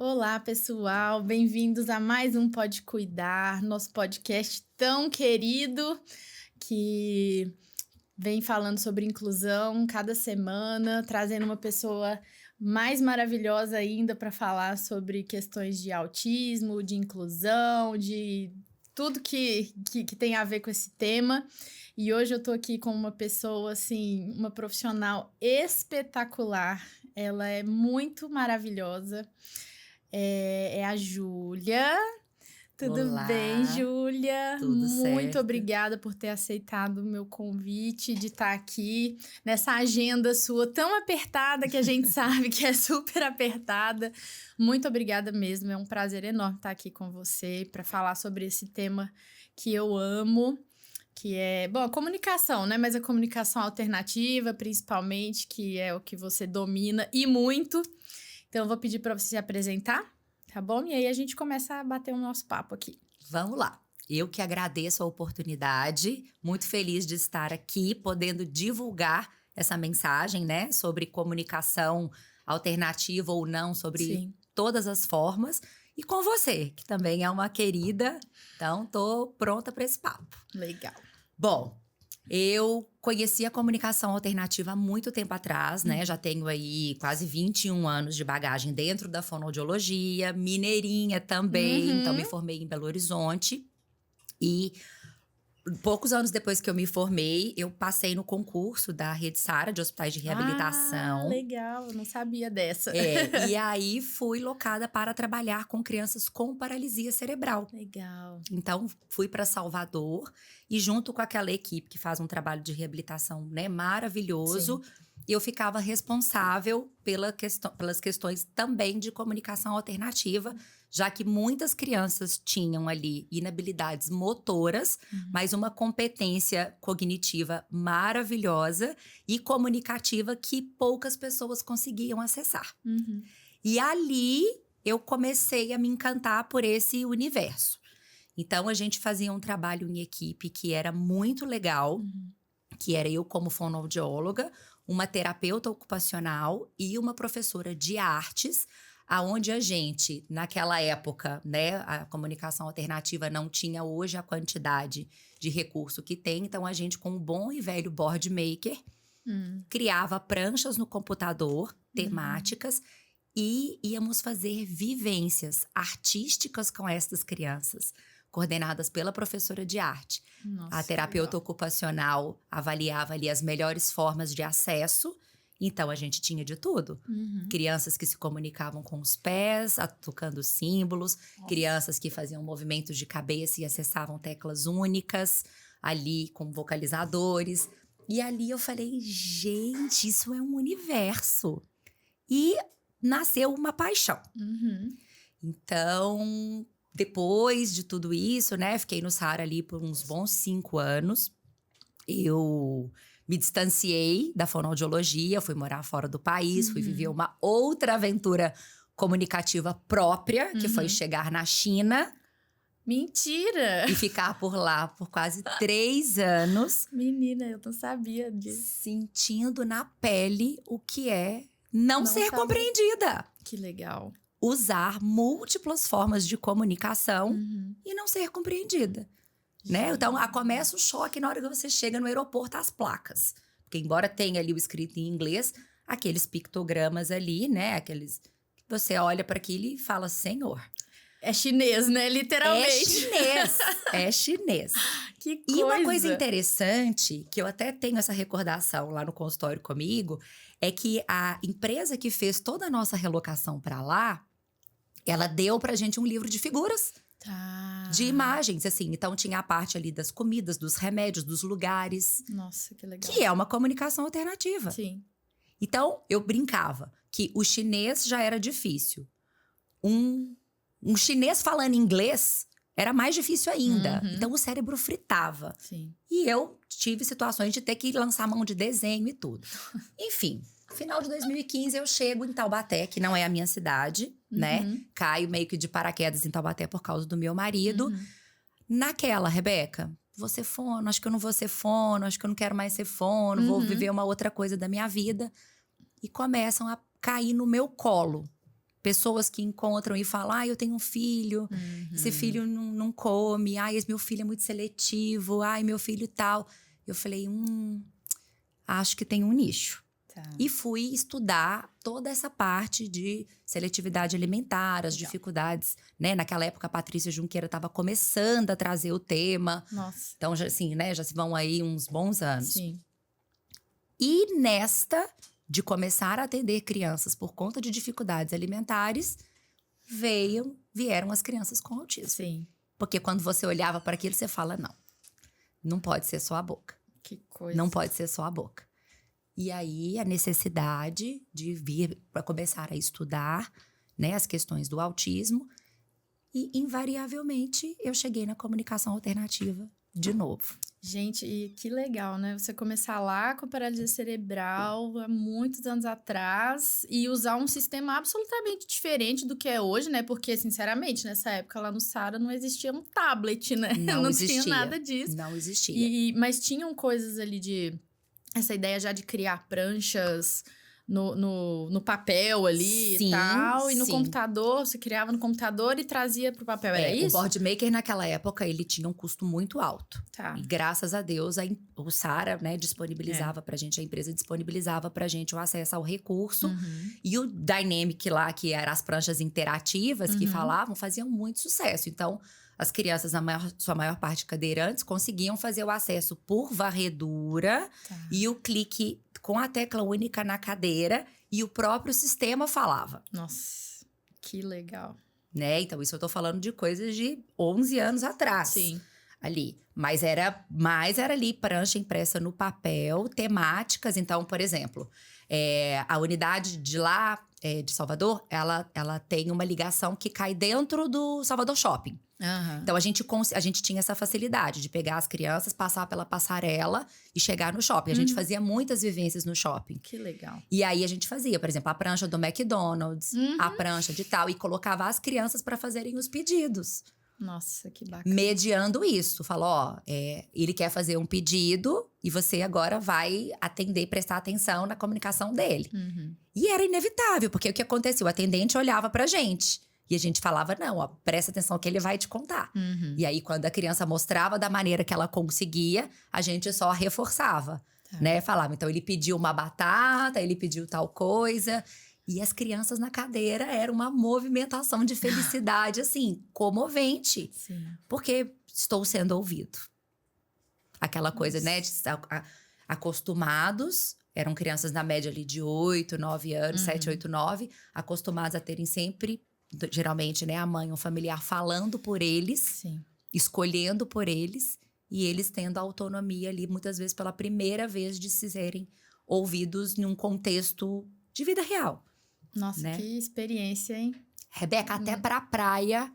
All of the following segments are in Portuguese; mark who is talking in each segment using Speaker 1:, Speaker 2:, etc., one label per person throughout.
Speaker 1: Olá, pessoal, bem-vindos a mais um Pode Cuidar, nosso podcast tão querido que vem falando sobre inclusão cada semana, trazendo uma pessoa mais maravilhosa ainda para falar sobre questões de autismo, de inclusão, de tudo que tem a ver com esse tema. E hoje eu tô aqui com uma pessoa, assim, uma profissional espetacular. Ela é muito maravilhosa. É a Júlia. Tudo bem,
Speaker 2: Olá,
Speaker 1: Júlia?
Speaker 2: tudo
Speaker 1: Muito
Speaker 2: certo?
Speaker 1: obrigada por ter aceitado o meu convite de estar aqui nessa agenda sua tão apertada, que a gente sabe que é super apertada. Muito obrigada mesmo, é um prazer enorme estar aqui com você para falar sobre esse tema que eu amo, que é, bom, a comunicação, né? Mas a comunicação alternativa, principalmente, que é o que você domina e muito. Então, eu vou pedir para você se apresentar, tá bom? E aí a gente começa a bater o nosso papo aqui.
Speaker 2: Vamos lá. Eu que agradeço a oportunidade, muito feliz de estar aqui, podendo divulgar essa mensagem, né, sobre comunicação alternativa ou não, sobre
Speaker 1: Sim,
Speaker 2: todas as formas. E com você, que também é uma querida, então tô pronta para esse papo.
Speaker 1: legal.
Speaker 2: Bom, eu conheci a comunicação alternativa há muito tempo atrás, né? Já tenho aí quase 21 anos de bagagem dentro da fonoaudiologia, mineirinha também, então me
Speaker 1: Uhum.
Speaker 2: formei em Belo Horizonte. E poucos anos depois que eu me formei, eu passei no concurso da Rede Sara de Hospitais de
Speaker 1: Ah,
Speaker 2: Reabilitação.
Speaker 1: legal, eu não sabia dessa.
Speaker 2: E aí fui locada para trabalhar com crianças com paralisia cerebral.
Speaker 1: Legal.
Speaker 2: Então, fui para Salvador e junto com aquela equipe que faz um trabalho de reabilitação, né, maravilhoso,
Speaker 1: Sim.
Speaker 2: eu ficava responsável pelas questões também de comunicação alternativa, já que muitas crianças tinham ali inabilidades motoras, mas uma competência cognitiva maravilhosa e comunicativa que poucas pessoas conseguiam acessar.
Speaker 1: Uhum.
Speaker 2: E ali eu comecei a me encantar por esse universo. Então, a gente fazia um trabalho em equipe que era muito legal, que era eu como fonoaudióloga, uma terapeuta ocupacional e uma professora de artes, aonde a gente, naquela época, né, a comunicação alternativa não tinha hoje a quantidade de recurso que tem, então a gente com um bom e velho board maker, criava pranchas no computador, temáticas, e íamos fazer vivências artísticas com essas crianças, coordenadas pela professora de arte. A
Speaker 1: Nossa, que
Speaker 2: terapeuta
Speaker 1: legal.
Speaker 2: ocupacional avaliava ali as melhores formas de acesso, então a gente tinha de tudo. Crianças que se comunicavam com os pés, tocando símbolos, crianças que faziam movimentos de cabeça e acessavam teclas únicas, ali com vocalizadores. E ali eu falei, gente, isso é um universo. E nasceu uma paixão.
Speaker 1: Uhum.
Speaker 2: Então, depois de tudo isso, né, fiquei no Saara ali por uns bons 5 anos. Eu me distanciei da fonoaudiologia, fui morar fora do país, fui viver uma outra aventura comunicativa própria, que foi chegar na China
Speaker 1: Mentira!
Speaker 2: e ficar por lá por quase 3 anos,
Speaker 1: Menina, eu não sabia disso.
Speaker 2: sentindo na pele o que é não
Speaker 1: Não
Speaker 2: ser
Speaker 1: sabia.
Speaker 2: compreendida.
Speaker 1: Que legal.
Speaker 2: Usar múltiplas formas de comunicação e não ser compreendida. Né? Então, começa o choque na hora que você chega no aeroporto, as placas. Porque embora tenha ali o escrito em inglês, aqueles pictogramas ali, né? Aqueles que você olha para aquilo e fala, Senhor,
Speaker 1: É chinês, né?
Speaker 2: é
Speaker 1: Literalmente.
Speaker 2: chinês, é chinês.
Speaker 1: Que coisa.
Speaker 2: E uma coisa interessante, que eu até tenho essa recordação lá no consultório comigo, é que a empresa que fez toda a nossa relocação para lá, ela deu pra gente um livro de figuras,
Speaker 1: Tá.
Speaker 2: de imagens, assim. Então, tinha a parte ali das comidas, dos remédios, dos lugares,
Speaker 1: Nossa, que legal.
Speaker 2: que é uma comunicação alternativa.
Speaker 1: Sim.
Speaker 2: Então, eu brincava que o chinês já era difícil. Um chinês falando inglês era mais difícil ainda. Então, o cérebro fritava.
Speaker 1: Sim.
Speaker 2: E eu tive situações de ter que lançar mão de desenho e tudo. Enfim, final de 2015 eu chego em Taubaté, que não é a minha cidade, né? Caio meio que de paraquedas em Taubaté por causa do meu marido. Naquela, Rebeca, vou ser fono, acho que eu não vou ser fono, acho que eu não quero mais ser fono, vou viver uma outra coisa da minha vida. E começam a cair no meu colo pessoas que encontram e falam, eu tenho um filho, esse filho não come, esse meu filho é muito seletivo, meu filho tal. Eu falei, acho que tem um nicho.
Speaker 1: Tá.
Speaker 2: E fui estudar toda essa parte de seletividade alimentar, as dificuldades, né? Naquela época, a Patrícia Junqueira estava começando a trazer o tema.
Speaker 1: Nossa.
Speaker 2: Então, já, assim, né? Já se vão aí uns bons anos.
Speaker 1: Sim.
Speaker 2: E nesta de começar a atender crianças por conta de dificuldades alimentares, vieram as crianças com autismo.
Speaker 1: Sim.
Speaker 2: Porque quando você olhava para aquilo, você fala, não pode ser só a boca.
Speaker 1: Que coisa.
Speaker 2: Não pode ser só a boca. E aí, a necessidade de vir para começar a estudar, né, as questões do autismo. E, invariavelmente, eu cheguei na comunicação alternativa de novo.
Speaker 1: Gente, e que legal, né? Você começar lá com a paralisia cerebral há muitos anos atrás e usar um sistema absolutamente diferente do que é hoje, né? Porque, sinceramente, nessa época lá no Sara não existia um tablet, né?
Speaker 2: Não existia.
Speaker 1: Tinha nada disso.
Speaker 2: Não existia.
Speaker 1: Mas tinham coisas ali de... Essa ideia já de criar pranchas no papel ali e tal. E no computador, você criava no computador e trazia pro papel, era isso?
Speaker 2: O Board Maker, naquela época, ele tinha um custo muito alto.
Speaker 1: Tá.
Speaker 2: E graças a Deus, o Sara, né, disponibilizava pra gente, a empresa disponibilizava pra gente o acesso ao recurso. E o Dynamic lá, que eram as pranchas interativas que falavam, faziam muito sucesso. Então, as crianças, sua maior parte cadeirantes, conseguiam fazer o acesso por varredura e o clique com a tecla única na cadeira e o próprio sistema falava.
Speaker 1: Nossa, que legal.
Speaker 2: Né? Então, isso eu tô falando de coisas de 11 anos atrás.
Speaker 1: Sim.
Speaker 2: Ali. Mas era ali prancha impressa no papel, temáticas. Então, por exemplo, a unidade de lá, de Salvador, ela tem uma ligação que cai dentro do Salvador Shopping. Então, a gente tinha essa facilidade de pegar as crianças, passar pela passarela e chegar no shopping. A gente fazia muitas vivências no shopping.
Speaker 1: Que legal.
Speaker 2: E aí, a gente fazia, por exemplo, a prancha do McDonald's, a prancha de tal. E colocava as crianças para fazerem os pedidos.
Speaker 1: Nossa, que bacana.
Speaker 2: Mediando isso. Falou, ele quer fazer um pedido e você agora vai atender, prestar atenção na comunicação dele. E era inevitável, porque o que acontecia? O atendente olhava pra gente. E a gente falava, não, presta atenção que ele vai te contar. E aí, quando a criança mostrava da maneira que ela conseguia, a gente só reforçava, né? Falava, então, ele pediu uma batata, ele pediu tal coisa. E as crianças na cadeira era uma movimentação de felicidade, assim, comovente.
Speaker 1: Sim.
Speaker 2: Porque estou sendo ouvido. Aquela coisa, né, de estar acostumados. Eram crianças na média ali de 8, 9 anos, 7, 8, 9. Acostumados a terem sempre... Geralmente, né, a mãe, um familiar falando por eles,
Speaker 1: Sim.
Speaker 2: escolhendo por eles, e eles tendo a autonomia ali, muitas vezes pela primeira vez, de se serem ouvidos em um contexto de vida real.
Speaker 1: Nossa,
Speaker 2: né?
Speaker 1: Que experiência, hein?
Speaker 2: Rebeca, até pra praia,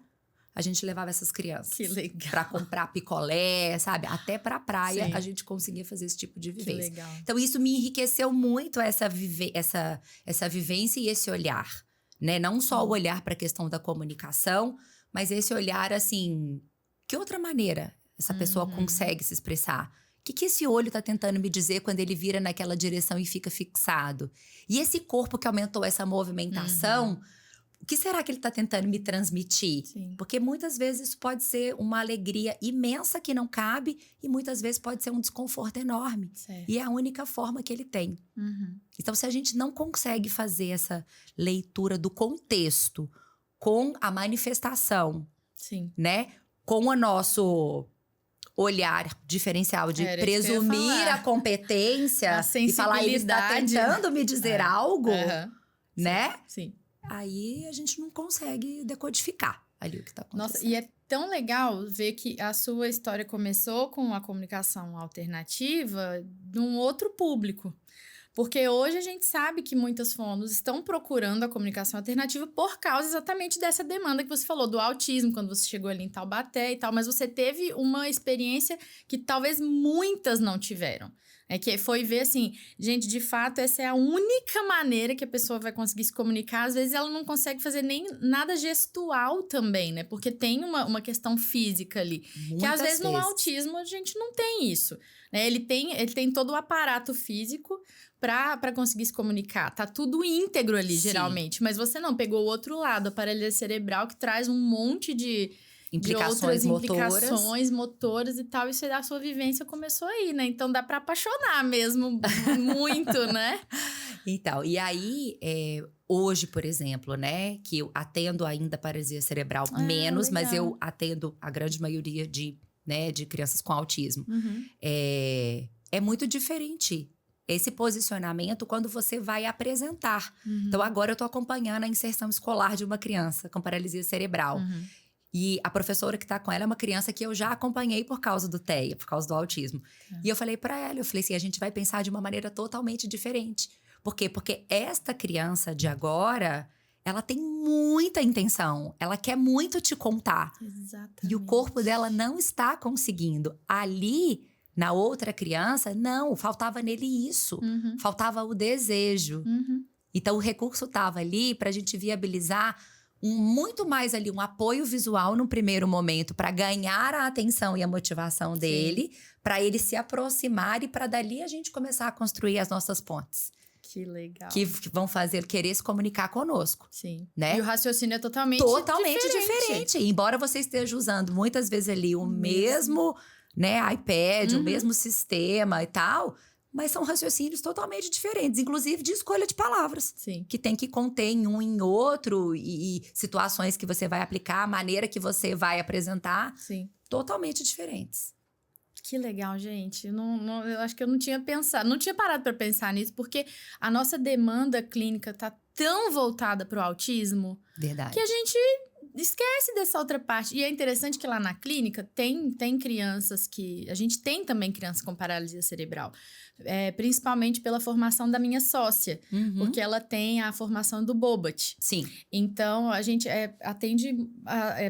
Speaker 2: a gente levava essas crianças.
Speaker 1: Que legal.
Speaker 2: Pra comprar picolé, sabe? Até pra praia,
Speaker 1: Sim.
Speaker 2: a gente conseguia fazer esse tipo de
Speaker 1: Que
Speaker 2: vivência.
Speaker 1: legal.
Speaker 2: Então, isso me enriqueceu muito, essa vivência e esse olhar. Né? Não só o olhar para a questão da comunicação, mas esse olhar, assim, que outra maneira essa pessoa consegue se expressar? O que esse olho está tentando me dizer quando ele vira naquela direção e fica fixado? E esse corpo que aumentou essa movimentação, o que será que ele está tentando me transmitir?
Speaker 1: Sim.
Speaker 2: Porque muitas vezes isso pode ser uma alegria imensa que não cabe e muitas vezes pode ser um desconforto enorme.
Speaker 1: Certo.
Speaker 2: E é a única forma que ele tem. Então, se a gente não consegue fazer essa leitura do contexto com a manifestação,
Speaker 1: Sim.
Speaker 2: né? Com o nosso olhar diferencial de
Speaker 1: Era isso que eu ia
Speaker 2: presumir
Speaker 1: falar.
Speaker 2: a competência
Speaker 1: A
Speaker 2: e falar, ele está
Speaker 1: sensibilidade.
Speaker 2: tentando me dizer algo, né?
Speaker 1: Sim.
Speaker 2: Aí a gente não consegue decodificar ali o que está acontecendo.
Speaker 1: Nossa, e é tão legal ver que a sua história começou com a comunicação alternativa de um outro público. Porque hoje a gente sabe que muitas fonos estão procurando a comunicação alternativa por causa exatamente dessa demanda que você falou, do autismo, quando você chegou ali em Taubaté e tal. Mas você teve uma experiência que talvez muitas não tiveram, É que foi ver assim, gente, de fato, essa é a única maneira que a pessoa vai conseguir se comunicar. Às vezes ela não consegue fazer nem nada gestual também, né? Porque tem uma questão física ali.
Speaker 2: Muitas
Speaker 1: que às vezes no
Speaker 2: vezes.
Speaker 1: autismo a gente não tem isso. Né? Ele tem todo o aparato físico para conseguir se comunicar. Tá tudo íntegro ali,
Speaker 2: Sim.
Speaker 1: geralmente. Mas você não pegou o outro lado, a paralisia cerebral, que traz um monte de
Speaker 2: Implicações
Speaker 1: implicações motoras e tal. Isso a sua vivência começou aí, né? Então dá pra apaixonar mesmo muito, né?
Speaker 2: Então, e aí, hoje, por exemplo, né, que eu atendo ainda paralisia cerebral menos,
Speaker 1: legal.
Speaker 2: mas eu atendo a grande maioria de crianças com autismo.
Speaker 1: Uhum.
Speaker 2: É muito diferente esse posicionamento quando você vai apresentar. Então, agora eu tô acompanhando a inserção escolar de uma criança com paralisia cerebral. E a professora que tá com ela é uma criança que eu já acompanhei por causa do TEA, por causa do autismo. E eu falei pra ela, assim, a gente vai pensar de uma maneira totalmente diferente. Por quê? Porque esta criança de agora, ela tem muita intenção. Ela quer muito te contar.
Speaker 1: Exatamente.
Speaker 2: E o corpo dela não está conseguindo. Ali, na outra criança, não, faltava nele isso. Faltava o desejo. Então, o recurso estava ali pra gente viabilizar muito mais ali um apoio visual no primeiro momento para ganhar a atenção e a motivação dele, para ele se aproximar e para dali a gente começar a construir as nossas pontes.
Speaker 1: Que legal.
Speaker 2: Que vão fazer ele querer se comunicar conosco.
Speaker 1: Sim.
Speaker 2: Né?
Speaker 1: E o raciocínio é totalmente
Speaker 2: diferente. Embora você esteja usando muitas vezes ali o mesmo né, iPad, o mesmo sistema e tal, mas são raciocínios totalmente diferentes, inclusive de escolha de palavras.
Speaker 1: Sim.
Speaker 2: Que tem que conter em um em outro e situações que você vai aplicar, a maneira que você vai apresentar, totalmente diferentes.
Speaker 1: Que legal, gente. Eu acho que eu não tinha pensado, não tinha parado para pensar nisso, porque a nossa demanda clínica tá tão voltada para o autismo.
Speaker 2: Verdade.
Speaker 1: Que a gente esquece dessa outra parte. E é interessante que lá na clínica tem crianças que... A gente tem também crianças com paralisia cerebral. Principalmente pela formação da minha sócia. Porque ela tem a formação do Bobat.
Speaker 2: Sim.
Speaker 1: Então, a gente atende...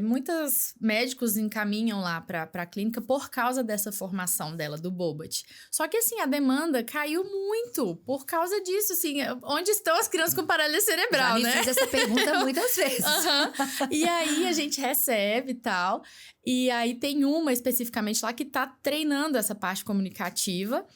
Speaker 1: muitos médicos encaminham lá para a clínica por causa dessa formação dela, do Bobat. Só que, assim, a demanda caiu muito por causa disso, assim. Onde estão as crianças com paralisia cerebral,
Speaker 2: Já me fiz essa pergunta muitas vezes.
Speaker 1: E aí, a gente recebe e tal. E aí, tem uma especificamente lá que tá treinando essa parte comunicativa.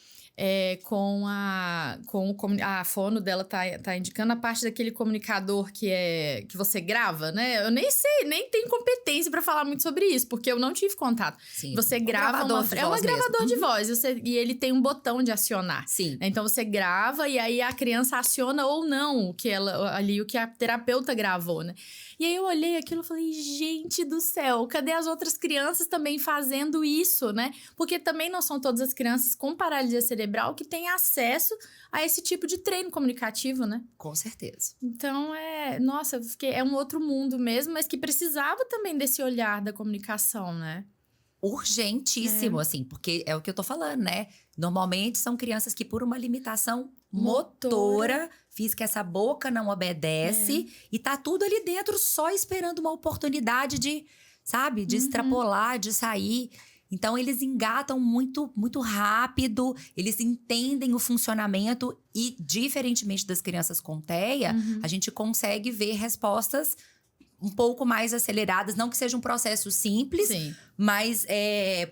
Speaker 1: A fono dela tá indicando a parte daquele comunicador que você grava, né? Eu nem sei, nem tenho competência pra falar muito sobre isso, porque eu não tive contato.
Speaker 2: Sim.
Speaker 1: Você grava um gravador de voz e ele tem um botão de acionar.
Speaker 2: Sim.
Speaker 1: Então você grava e aí a criança aciona ou não o que a terapeuta gravou, né? E aí eu olhei aquilo e falei, gente do céu, cadê as outras crianças também fazendo isso, né? Porque também não são todas as crianças com paralisia cerebral que têm acesso a esse tipo de treino comunicativo, né?
Speaker 2: Com certeza.
Speaker 1: Então, é um outro mundo mesmo, mas que precisava também desse olhar da comunicação, né?
Speaker 2: Urgentíssimo, assim, porque é o que eu tô falando, né? Normalmente são crianças que por uma limitação motora física, essa boca não obedece e tá tudo ali dentro só esperando uma oportunidade de, sabe, de extrapolar, de sair. Então, eles engatam muito, muito rápido, eles entendem o funcionamento e, diferentemente das crianças com TEA, a gente consegue ver respostas um pouco mais aceleradas. Não que seja um processo simples, mas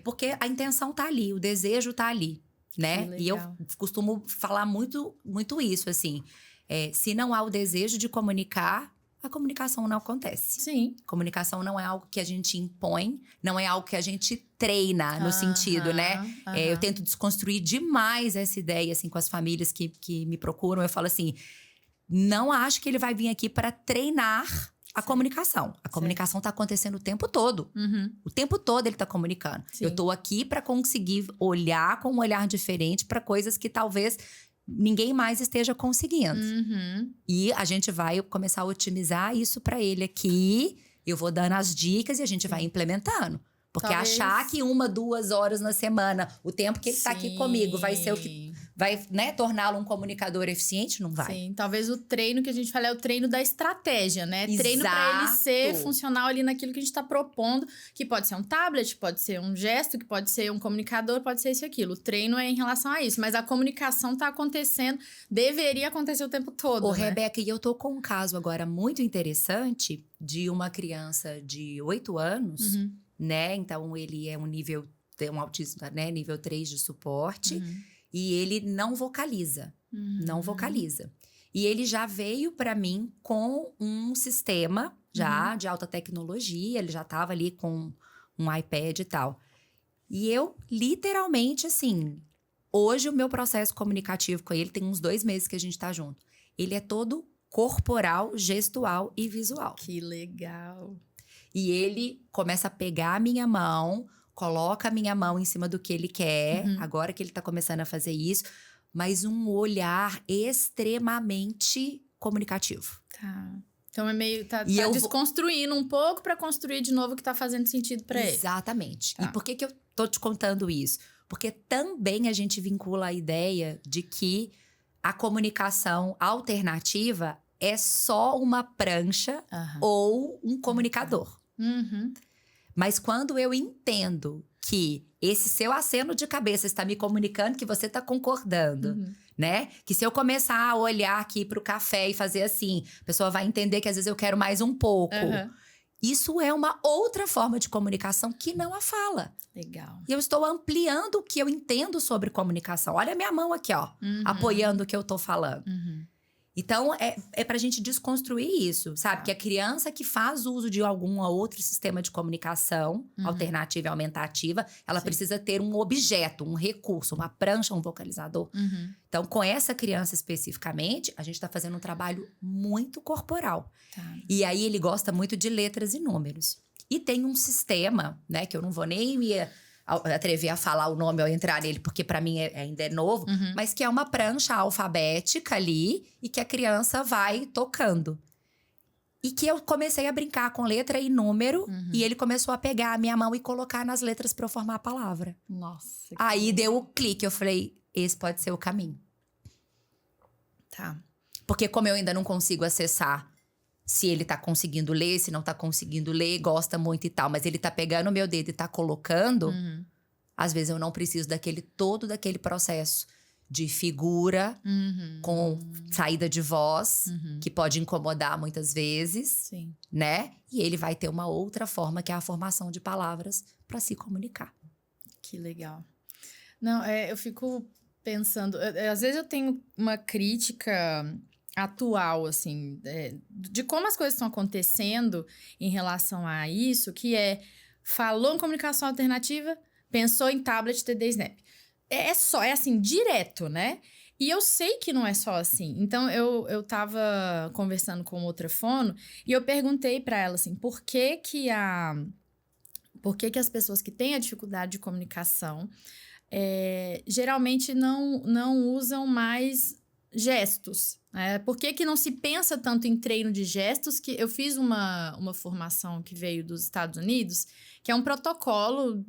Speaker 2: porque a intenção tá ali, o desejo tá ali, né? E eu costumo falar muito, muito isso, assim. Se não há o desejo de comunicar, a comunicação não acontece.
Speaker 1: Sim.
Speaker 2: Comunicação não é algo que a gente impõe, não é algo que a gente treina, no sentido, né? Eu tento desconstruir demais essa ideia, assim, com as famílias que me procuram. Eu falo assim, não acho que ele vai vir aqui para treinar a comunicação. A comunicação tá acontecendo o tempo todo. O tempo todo ele tá comunicando.
Speaker 1: Sim.
Speaker 2: Eu tô aqui para conseguir olhar com um olhar diferente para coisas que talvez ninguém mais esteja conseguindo. E a gente vai começar a otimizar isso para ele aqui. Eu vou dando as dicas e a gente vai implementando. Porque achar que 1, 2 horas na semana, o tempo que ele tá aqui comigo, vai ser o que vai, né, torná-lo um comunicador eficiente? Não vai.
Speaker 1: Sim, talvez o treino que a gente fala é o treino da estratégia, né? Treino para ele ser funcional ali naquilo que a gente está propondo, que pode ser um tablet, pode ser um gesto, que pode ser um comunicador, pode ser isso e aquilo. O treino é em relação a isso, mas a comunicação está acontecendo, deveria acontecer o tempo todo,
Speaker 2: Ô,
Speaker 1: né?
Speaker 2: Rebeca, e eu tô com um caso agora muito interessante de uma criança de 8 anos, né? Então, ele é tem um autismo, né? Nível 3 de suporte. E ele não vocaliza. Não vocaliza. E ele já veio para mim com um sistema já de alta tecnologia. Ele já tava ali com um iPad e tal. E eu, literalmente, assim... Hoje, o meu processo comunicativo com ele tem uns 2 meses que a gente tá junto. Ele é todo corporal, gestual e visual.
Speaker 1: Que legal.
Speaker 2: E ele começa a pegar a minha mão... Coloca a minha mão em cima do que ele quer, agora que ele tá começando a fazer isso. Mas um olhar extremamente comunicativo.
Speaker 1: Tá. Então é meio... Tá
Speaker 2: E eu
Speaker 1: desconstruindo um pouco pra construir de novo o que tá fazendo sentido pra ele.
Speaker 2: Exatamente.
Speaker 1: Tá.
Speaker 2: E por que eu tô te contando isso? Porque também a gente vincula a ideia de que a comunicação alternativa é só uma prancha ou um comunicador. Mas quando eu entendo que esse seu aceno de cabeça está me comunicando que você está concordando, né? Que se eu começar a olhar aqui para o café e fazer assim, a pessoa vai entender que às vezes eu quero mais um pouco. Isso é uma outra forma de comunicação que não a fala.
Speaker 1: Legal.
Speaker 2: E eu estou ampliando o que eu entendo sobre comunicação. Olha a minha mão aqui, ó, apoiando o que eu tô falando. Então, é pra gente desconstruir isso, sabe? Que a criança que faz uso de algum outro sistema de comunicação, alternativa e aumentativa, ela precisa ter um objeto, um recurso, uma prancha, um vocalizador. Então, com essa criança especificamente, a gente tá fazendo um trabalho muito corporal. E aí, ele gosta muito de letras e números. E tem um sistema, né? Que eu não vou nem me atrever a falar o nome ao entrar nele, porque para mim ainda é novo, mas que é uma prancha alfabética ali e que a criança vai tocando. E que eu comecei a brincar com letra e número e ele começou a pegar a minha mão e colocar nas letras para eu formar a palavra.
Speaker 1: Nossa.
Speaker 2: Aí deu o clique, eu falei, esse pode ser o caminho.
Speaker 1: Tá.
Speaker 2: Porque como eu ainda não consigo acessar se ele tá conseguindo ler, se não tá conseguindo ler, gosta muito e tal. Mas ele tá pegando o meu dedo e tá colocando. Às vezes eu não preciso todo daquele processo de figura com saída de voz, que pode incomodar muitas vezes, né? E ele vai ter uma outra forma, que é a formação de palavras para se comunicar.
Speaker 1: Que legal. Não, eu fico pensando... às vezes eu tenho uma crítica atual, assim, de como as coisas estão acontecendo em relação a isso, que falou em comunicação alternativa, pensou em tablet, TD, Snap. É assim, direto, né? E eu sei que não é só assim. Então, eu tava conversando com outra fono e eu perguntei pra ela, assim, por que as pessoas que têm a dificuldade de comunicação geralmente não usam mais gestos? Por que não se pensa tanto em treino de gestos? Que eu fiz uma formação que veio dos Estados Unidos, que é um protocolo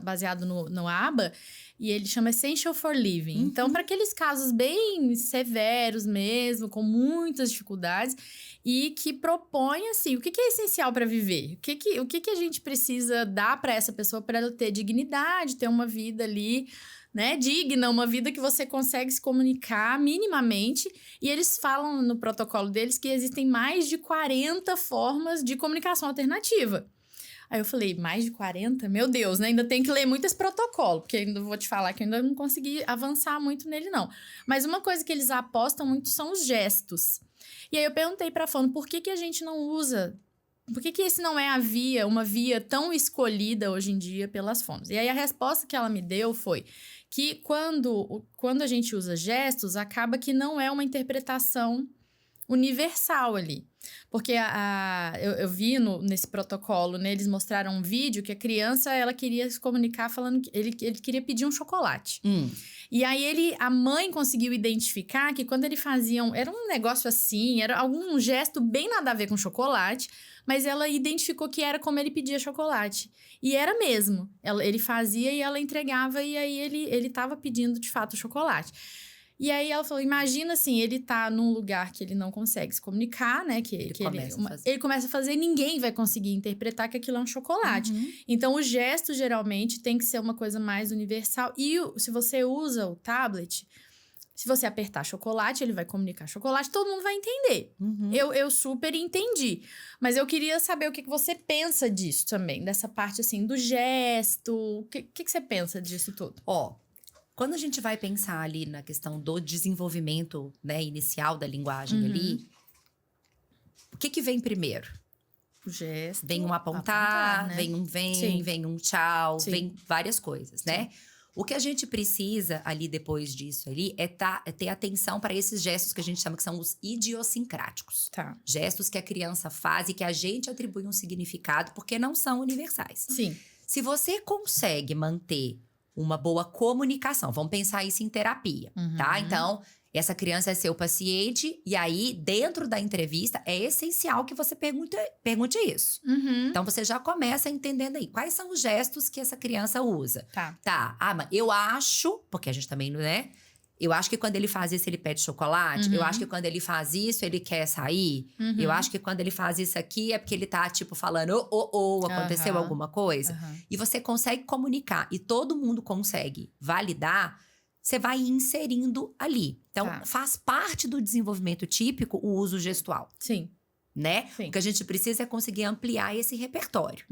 Speaker 1: baseado no ABA, e ele chama Essential for Living. Então, para aqueles casos bem severos mesmo, com muitas dificuldades, e que propõe, assim, o que é essencial para viver? O que a gente precisa dar para essa pessoa para ela ter dignidade, ter uma vida ali, né, digna, uma vida que você consegue se comunicar minimamente. E eles falam no protocolo deles que existem mais de 40 formas de comunicação alternativa. Aí eu falei, mais de 40? Meu Deus, né? Ainda tem que ler muito esse protocolo, porque ainda vou te falar que eu ainda não consegui avançar muito nele, não. Mas uma coisa que eles apostam muito são os gestos. E aí eu perguntei pra fono, por que a gente não usa... Por que esse não é uma via tão escolhida hoje em dia pelas fonos? E aí a resposta que ela me deu foi que quando a gente usa gestos, acaba que não é uma interpretação universal ali. Porque eu vi nesse protocolo, né, eles mostraram um vídeo que a criança, ela queria se comunicar falando que ele queria pedir um chocolate. E aí a mãe conseguiu identificar que quando ele fazia era um negócio assim, era algum gesto bem nada a ver com chocolate, mas ela identificou que era como ele pedia chocolate. E era mesmo. Ele fazia e ela entregava, e aí ele tava pedindo de fato chocolate. E aí ela falou, imagina assim, ele tá num lugar que ele não consegue se comunicar, né? Ele começa a fazer e ninguém vai conseguir interpretar que aquilo é um chocolate. Então, o gesto, geralmente, tem que ser uma coisa mais universal. E se você usa o tablet, se você apertar chocolate, ele vai comunicar chocolate, todo mundo vai entender. Eu super entendi. Mas eu queria saber o que você pensa disso também, dessa parte, assim, do gesto. O que você pensa disso tudo?
Speaker 2: Quando a gente vai pensar ali na questão do desenvolvimento, né, inicial da linguagem ali, o que vem primeiro?
Speaker 1: O gesto.
Speaker 2: Vem um apontar,
Speaker 1: né?
Speaker 2: vem um
Speaker 1: Sim.
Speaker 2: vem um tchau,
Speaker 1: Sim.
Speaker 2: vem várias coisas, né? O que a gente precisa ali depois disso ali é ter atenção para esses gestos que a gente chama que são os idiosincráticos.
Speaker 1: Tá.
Speaker 2: Gestos que a criança faz e que a gente atribui um significado porque não são universais.
Speaker 1: Sim.
Speaker 2: Se você consegue manter uma boa comunicação. Vamos pensar isso em terapia, tá? Então, essa criança é seu paciente e aí, dentro da entrevista, é essencial que você pergunte isso. Então, você já começa entendendo aí quais são os gestos que essa criança usa.
Speaker 1: Tá.
Speaker 2: Mas eu acho, porque a gente também, né? Eu acho que quando ele faz isso, ele pede chocolate. Eu acho que quando ele faz isso, ele quer sair. Eu acho que quando ele faz isso aqui, é porque ele tá, tipo, falando... aconteceu alguma coisa. E você consegue comunicar. E todo mundo consegue validar. Você vai inserindo ali. Então, faz parte do desenvolvimento típico o uso gestual.
Speaker 1: Sim.
Speaker 2: Né?
Speaker 1: Sim.
Speaker 2: O que a gente precisa é conseguir ampliar esse repertório,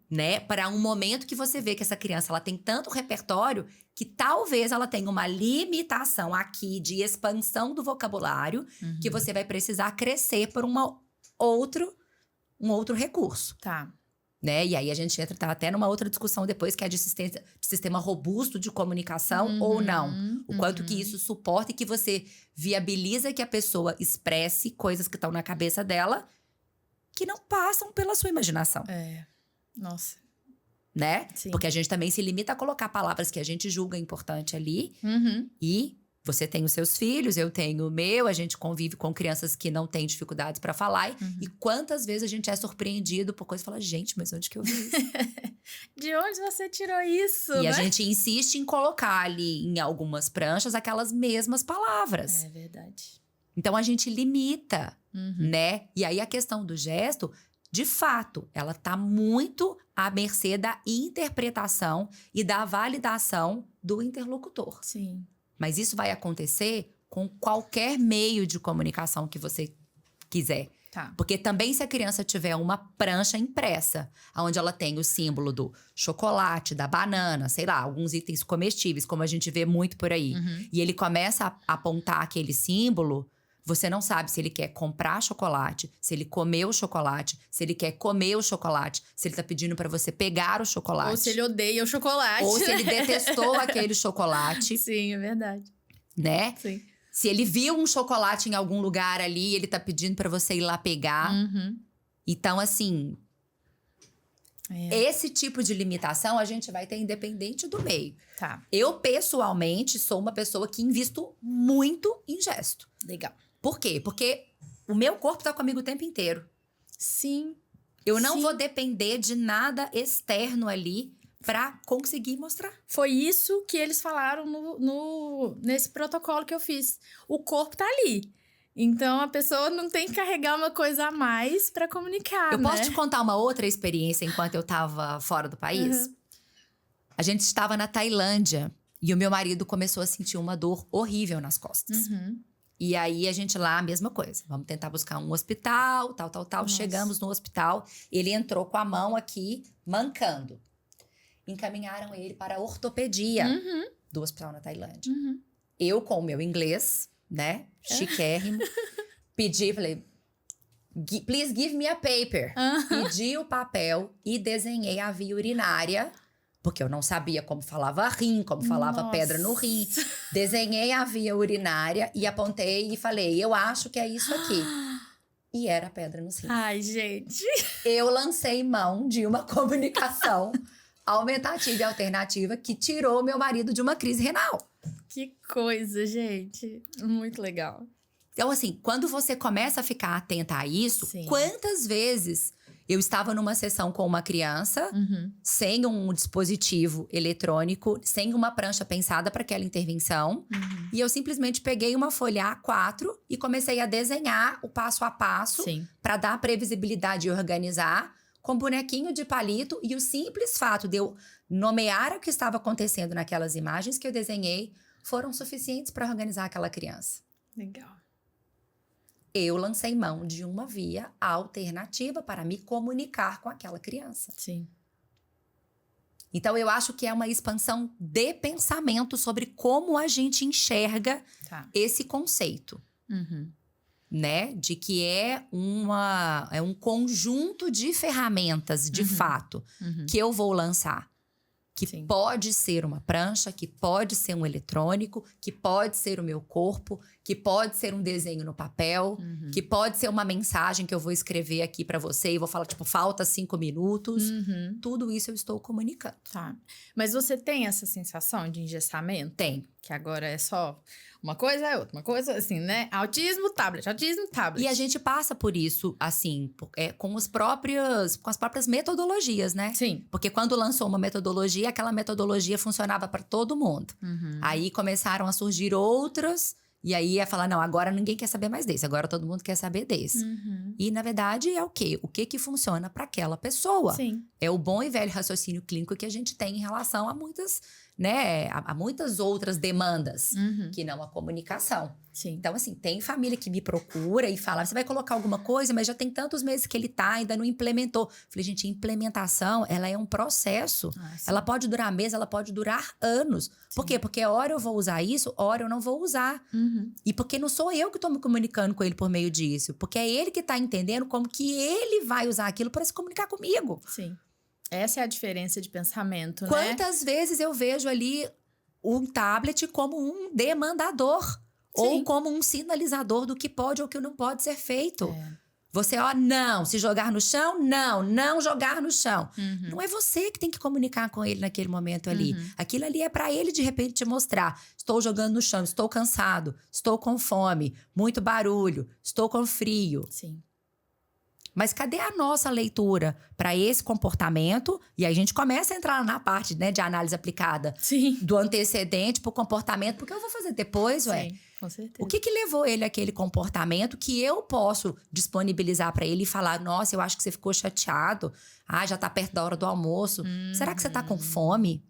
Speaker 2: né? Para um momento que você vê que essa criança ela tem tanto repertório que talvez ela tenha uma limitação aqui de expansão do vocabulário que você vai precisar crescer por um outro recurso.
Speaker 1: Tá.
Speaker 2: Né? E aí a gente entra até numa outra discussão depois, que é de sistema robusto de comunicação ou não. O quanto que isso suporta e que você viabiliza que a pessoa expresse coisas que estão na cabeça dela que não passam pela sua imaginação.
Speaker 1: Nossa.
Speaker 2: Né?
Speaker 1: Sim.
Speaker 2: Porque a gente também se limita a colocar palavras que a gente julga importante ali. E você tem os seus filhos, eu tenho o meu, a gente convive com crianças que não têm dificuldades para falar. E quantas vezes a gente é surpreendido por coisas e fala, gente, mas onde que eu vi isso?
Speaker 1: De onde você tirou isso,
Speaker 2: E
Speaker 1: né?
Speaker 2: a gente insiste em colocar ali em algumas pranchas aquelas mesmas palavras.
Speaker 1: É verdade.
Speaker 2: Então a gente limita, né? E aí a questão do gesto, de fato, ela tá muito à mercê da interpretação e da validação do interlocutor.
Speaker 1: Sim.
Speaker 2: Mas isso vai acontecer com qualquer meio de comunicação que você quiser.
Speaker 1: Tá.
Speaker 2: Porque também se a criança tiver uma prancha impressa, onde ela tem o símbolo do chocolate, da banana, sei lá, alguns itens comestíveis, como a gente vê muito por aí, e ele começa a apontar aquele símbolo, você não sabe se ele quer comprar chocolate, se ele comeu o chocolate, se ele quer comer o chocolate, se ele tá pedindo pra você pegar o chocolate.
Speaker 1: Ou se ele odeia o chocolate.
Speaker 2: Ou se ele detestou aquele chocolate.
Speaker 1: Sim, é verdade.
Speaker 2: Né?
Speaker 1: Sim.
Speaker 2: Se ele viu um chocolate em algum lugar ali, ele tá pedindo pra você ir lá pegar. Então, assim, esse tipo de limitação a gente vai ter independente do meio.
Speaker 1: Tá.
Speaker 2: Eu, pessoalmente, sou uma pessoa que invisto muito em gesto.
Speaker 1: Legal.
Speaker 2: Por quê? Porque o meu corpo tá comigo o tempo inteiro.
Speaker 1: Sim.
Speaker 2: Eu não vou depender de nada externo ali pra conseguir mostrar.
Speaker 1: Foi isso que eles falaram nesse protocolo que eu fiz. O corpo tá ali. Então, a pessoa não tem que carregar uma coisa a mais pra comunicar,
Speaker 2: Eu
Speaker 1: né?
Speaker 2: posso te contar uma outra experiência enquanto eu tava fora do país? A gente estava na Tailândia e o meu marido começou a sentir uma dor horrível nas costas. E aí, a gente lá, a mesma coisa. Vamos tentar buscar um hospital, tal.
Speaker 1: Nossa.
Speaker 2: Chegamos no hospital, ele entrou com a mão aqui, mancando. Encaminharam ele para a ortopedia do hospital na Tailândia. Eu, com o meu inglês, né, chiquérrimo, pedi, falei, please give me a paper. Pedi o papel e desenhei a via urinária Porque eu não sabia como falava rim, como falava pedra no rim. Desenhei a via urinária e apontei e falei, eu acho que é isso aqui. E era pedra no rim.
Speaker 1: Ai, gente.
Speaker 2: Eu lancei mão de uma comunicação aumentativa e alternativa que tirou meu marido de uma crise renal.
Speaker 1: Que coisa, gente. Muito legal.
Speaker 2: Então, assim, quando você começa a ficar atenta a isso,
Speaker 1: Sim.
Speaker 2: quantas vezes eu estava numa sessão com uma criança, sem um dispositivo eletrônico, sem uma prancha pensada para aquela intervenção, e eu simplesmente peguei uma folha A4 e comecei a desenhar o passo a passo para dar previsibilidade e organizar, com bonequinho de palito, e o simples fato de eu nomear o que estava acontecendo naquelas imagens que eu desenhei foram suficientes para organizar aquela criança.
Speaker 1: Legal.
Speaker 2: Eu lancei mão de uma via alternativa para me comunicar com aquela criança.
Speaker 1: Sim.
Speaker 2: Então, eu acho que é uma expansão de pensamento sobre como a gente enxerga esse conceito. Né? De que é um conjunto de ferramentas, de fato, que eu vou lançar. Que pode ser uma prancha, que pode ser um eletrônico, que pode ser o meu corpo, que pode ser um desenho no papel, que pode ser uma mensagem que eu vou escrever aqui pra você e vou falar, tipo, falta 5 minutos. Tudo isso eu estou comunicando.
Speaker 1: Tá. Mas você tem essa sensação de engessamento?
Speaker 2: Tem.
Speaker 1: Que agora é só uma coisa é outra, uma coisa assim, né? Autismo, tablet, autismo, tablet.
Speaker 2: E a gente passa por isso, assim, com as próprias metodologias, né?
Speaker 1: Sim.
Speaker 2: Porque quando lançou uma metodologia, aquela metodologia funcionava para todo mundo. Aí começaram a surgir outras, e aí ia falar, não, agora ninguém quer saber mais desse, agora todo mundo quer saber desse. E, na verdade, é o quê? O que funciona para aquela pessoa.
Speaker 1: Sim.
Speaker 2: É o bom e velho raciocínio clínico que a gente tem em relação a muitas, né, a muitas outras demandas, que não a comunicação.
Speaker 1: Sim.
Speaker 2: Então, assim, tem família que me procura e fala, você vai colocar alguma coisa, mas já tem tantos meses que ele tá, ainda não implementou. Falei, gente, implementação, ela é um processo. Ela pode durar meses, ela pode durar anos. Por quê? Porque hora eu vou usar isso, hora eu não vou usar. E porque não sou eu que tô me comunicando com ele por meio disso. Porque é ele que tá entendendo como que ele vai usar aquilo para se comunicar comigo.
Speaker 1: Sim. Essa é a diferença de pensamento, né?
Speaker 2: Quantas vezes eu vejo ali um tablet como um demandador. Ou como um sinalizador do que pode ou que não pode ser feito. Você, não, se jogar no chão, não jogar no chão. Não é você que tem que comunicar com ele naquele momento ali. Aquilo ali é pra ele, de repente, te mostrar. Estou jogando no chão, estou cansado, estou com fome, muito barulho, estou com frio.
Speaker 1: Sim.
Speaker 2: Mas cadê a nossa leitura para esse comportamento? E aí a gente começa a entrar na parte, né, de análise aplicada.
Speaker 1: Sim.
Speaker 2: Do antecedente pro comportamento. Porque eu vou fazer depois, ué.
Speaker 1: Sim, com certeza.
Speaker 2: O que levou ele àquele comportamento que eu posso disponibilizar para ele e falar, nossa, eu acho que você ficou chateado. Já tá perto da hora do almoço. Será que você tá com fome?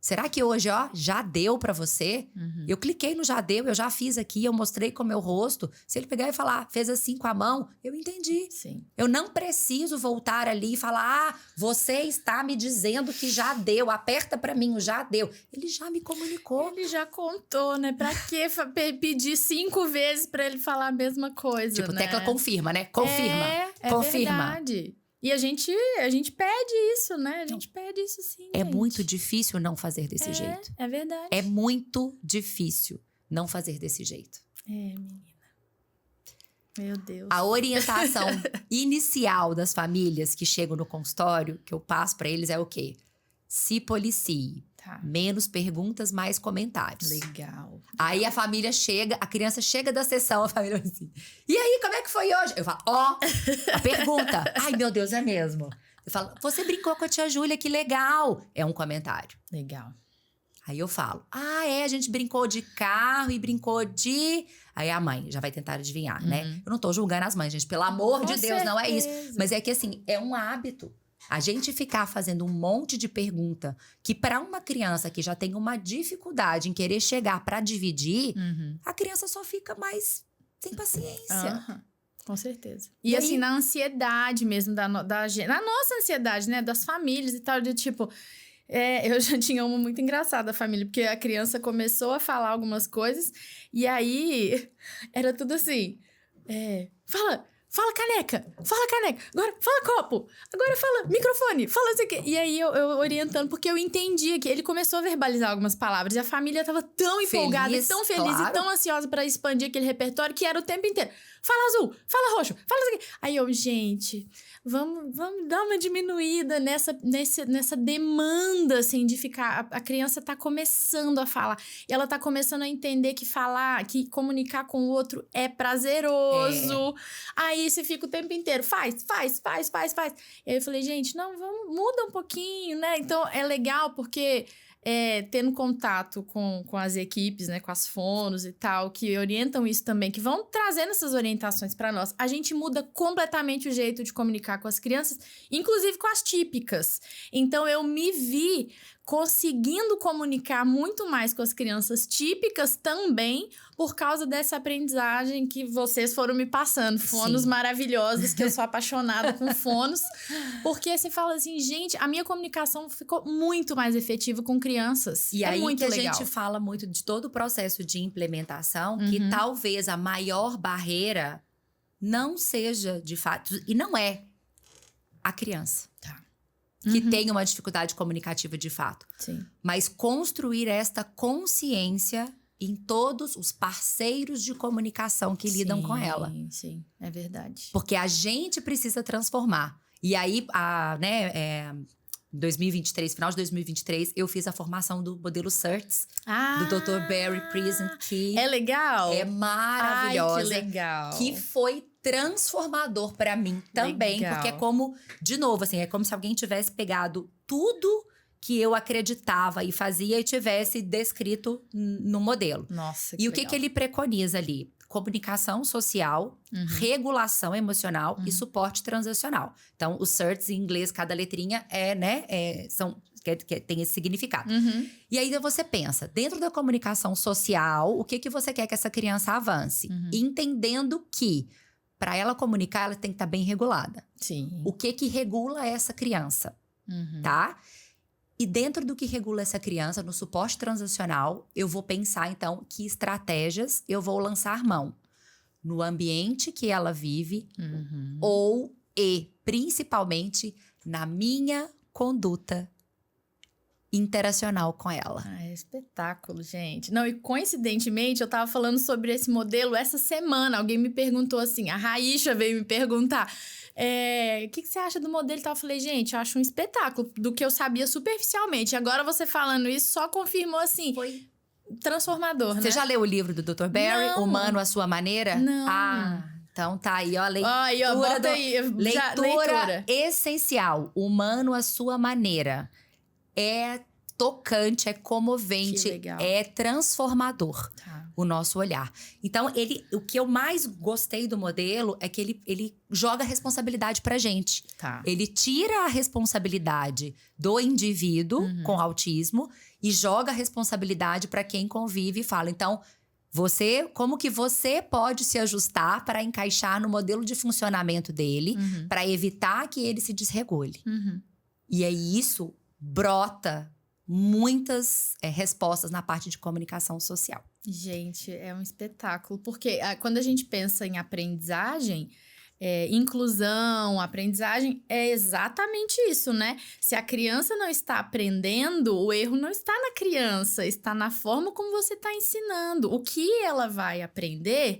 Speaker 2: Será que hoje, já deu pra você? Eu cliquei no já deu, eu já fiz aqui, eu mostrei com o meu rosto. Se ele pegar e falar, fez assim com a mão, eu entendi.
Speaker 1: Sim.
Speaker 2: Eu não preciso voltar ali e falar, você está me dizendo que já deu, aperta pra mim o já deu. Ele já me comunicou.
Speaker 1: Ele já contou, né? Pra que pedir 5 vezes pra ele falar a mesma coisa,
Speaker 2: tipo,
Speaker 1: né?
Speaker 2: tecla confirma, né? Confirma.
Speaker 1: É
Speaker 2: confirma.
Speaker 1: verdade. E a gente pede isso, né? A gente pede isso sim,
Speaker 2: É
Speaker 1: gente.
Speaker 2: muito difícil não fazer desse jeito.
Speaker 1: É verdade.
Speaker 2: É muito difícil não fazer desse jeito.
Speaker 1: Menina. Meu Deus.
Speaker 2: A orientação inicial das famílias que chegam no consultório, que eu passo pra eles, é o quê? Se policie.
Speaker 1: Tá.
Speaker 2: Menos perguntas, mais comentários.
Speaker 1: Legal.
Speaker 2: Aí a família chega, a criança chega da sessão, a família fala assim, e aí, como é que foi hoje? Eu falo, a pergunta. Ai, meu Deus, é mesmo. Eu falo, você brincou com a tia Júlia, que legal. É um comentário.
Speaker 1: Legal.
Speaker 2: Aí eu falo, a gente brincou de carro e brincou de... Aí a mãe já vai tentar adivinhar, né? Eu não tô julgando as mães, gente, pelo amor de Deus, não é isso. Mas é que assim, é um hábito. A gente ficar fazendo um monte de pergunta que para uma criança que já tem uma dificuldade em querer chegar para dividir, a criança só fica mais sem paciência.
Speaker 1: Com certeza. E assim, na ansiedade mesmo da gente, na nossa ansiedade, né, das famílias e tal, de tipo... eu já tinha uma muito engraçada da família, porque a criança começou a falar algumas coisas, e aí era tudo assim, fala caneca, agora fala copo, agora fala microfone, fala isso aqui. E aí eu orientando, porque eu entendia que ele começou a verbalizar algumas palavras e a família tava tão empolgada, e tão feliz e tão ansiosa pra expandir aquele repertório que era o tempo inteiro. Fala azul, fala roxo, fala isso aqui. Aí eu, gente, vamos dar uma diminuída nessa demanda, assim, de ficar... A criança tá começando a falar. E ela tá começando a entender que falar, que comunicar com o outro é prazeroso. Aí você fica o tempo inteiro, faz. E aí eu falei, gente, não, muda um pouquinho, né? Então, é legal porque... tendo contato com as equipes, né, com as fonos e tal, que orientam isso também, que vão trazendo essas orientações para nós, a gente muda completamente o jeito de comunicar com as crianças, inclusive com as típicas. Então, eu me vi conseguindo comunicar muito mais com as crianças típicas também, por causa dessa aprendizagem que vocês foram me passando. Fonos maravilhosos, que eu sou apaixonada com fonos. Porque você fala assim, gente, a minha comunicação ficou muito mais efetiva com crianças.
Speaker 2: E aí
Speaker 1: muito
Speaker 2: que
Speaker 1: legal.
Speaker 2: A gente fala muito de todo o processo de implementação, que talvez a maior barreira não seja, de fato, e não é a criança. Que tem uma dificuldade comunicativa de fato.
Speaker 1: Sim.
Speaker 2: Mas construir esta consciência em todos os parceiros de comunicação que lidam com ela.
Speaker 1: Sim, é verdade.
Speaker 2: Porque a gente precisa transformar. E aí, 2023, final de 2023, eu fiz a formação do modelo CERTS, do Dr. Barry Prison, que
Speaker 1: é legal?
Speaker 2: É maravilhosa.
Speaker 1: Ai, que legal.
Speaker 2: Que foi transformador pra mim também,
Speaker 1: legal.
Speaker 2: Porque é como, de novo, assim, é como se alguém tivesse pegado tudo que eu acreditava e fazia e tivesse descrito no modelo.
Speaker 1: Nossa,
Speaker 2: E o que ele preconiza ali? Comunicação social, regulação emocional e suporte transacional. Então, o CERTS em inglês, cada letrinha tem esse significado. E aí você pensa, dentro da comunicação social, o que você quer que essa criança avance? Entendendo que, para ela comunicar, ela tem que estar bem regulada.
Speaker 1: Sim.
Speaker 2: O que regula essa criança, tá? E dentro do que regula essa criança, no suporte transacional, eu vou pensar, então, que estratégias eu vou lançar mão. No ambiente que ela vive principalmente, na minha conduta interacional com ela.
Speaker 1: É espetáculo, gente. Não, e coincidentemente, eu tava falando sobre esse modelo essa semana. Alguém me perguntou assim, a Raícha veio me perguntar... o que você acha do modelo e tal? Eu falei, gente, eu acho um espetáculo do que eu sabia superficialmente. Agora você falando isso só confirmou, assim,
Speaker 2: Foi
Speaker 1: transformador, né?
Speaker 2: Você já leu o livro do Dr. Barry,
Speaker 1: Não.
Speaker 2: Humano à Sua Maneira?
Speaker 1: Não.
Speaker 2: Então tá aí, ó, a leitura.
Speaker 1: Aí, ó, bota aí.
Speaker 2: Leitura essencial, Humano à Sua Maneira. É tocante, é comovente,
Speaker 1: Que legal.
Speaker 2: é transformador.
Speaker 1: Tá.
Speaker 2: O nosso olhar. Então, o que eu mais gostei do modelo é que ele joga a responsabilidade pra gente.
Speaker 1: Tá.
Speaker 2: Ele tira a responsabilidade do indivíduo com autismo e joga a responsabilidade para quem convive e fala. Então, como que você pode se ajustar para encaixar no modelo de funcionamento dele, para evitar que ele se desregule. E aí isso brota muitas respostas na parte de comunicação social.
Speaker 1: Gente, é um espetáculo. Porque quando a gente pensa em aprendizagem, inclusão, aprendizagem, é exatamente isso, né? Se a criança não está aprendendo, o erro não está na criança, está na forma como você está ensinando. O que ela vai aprender...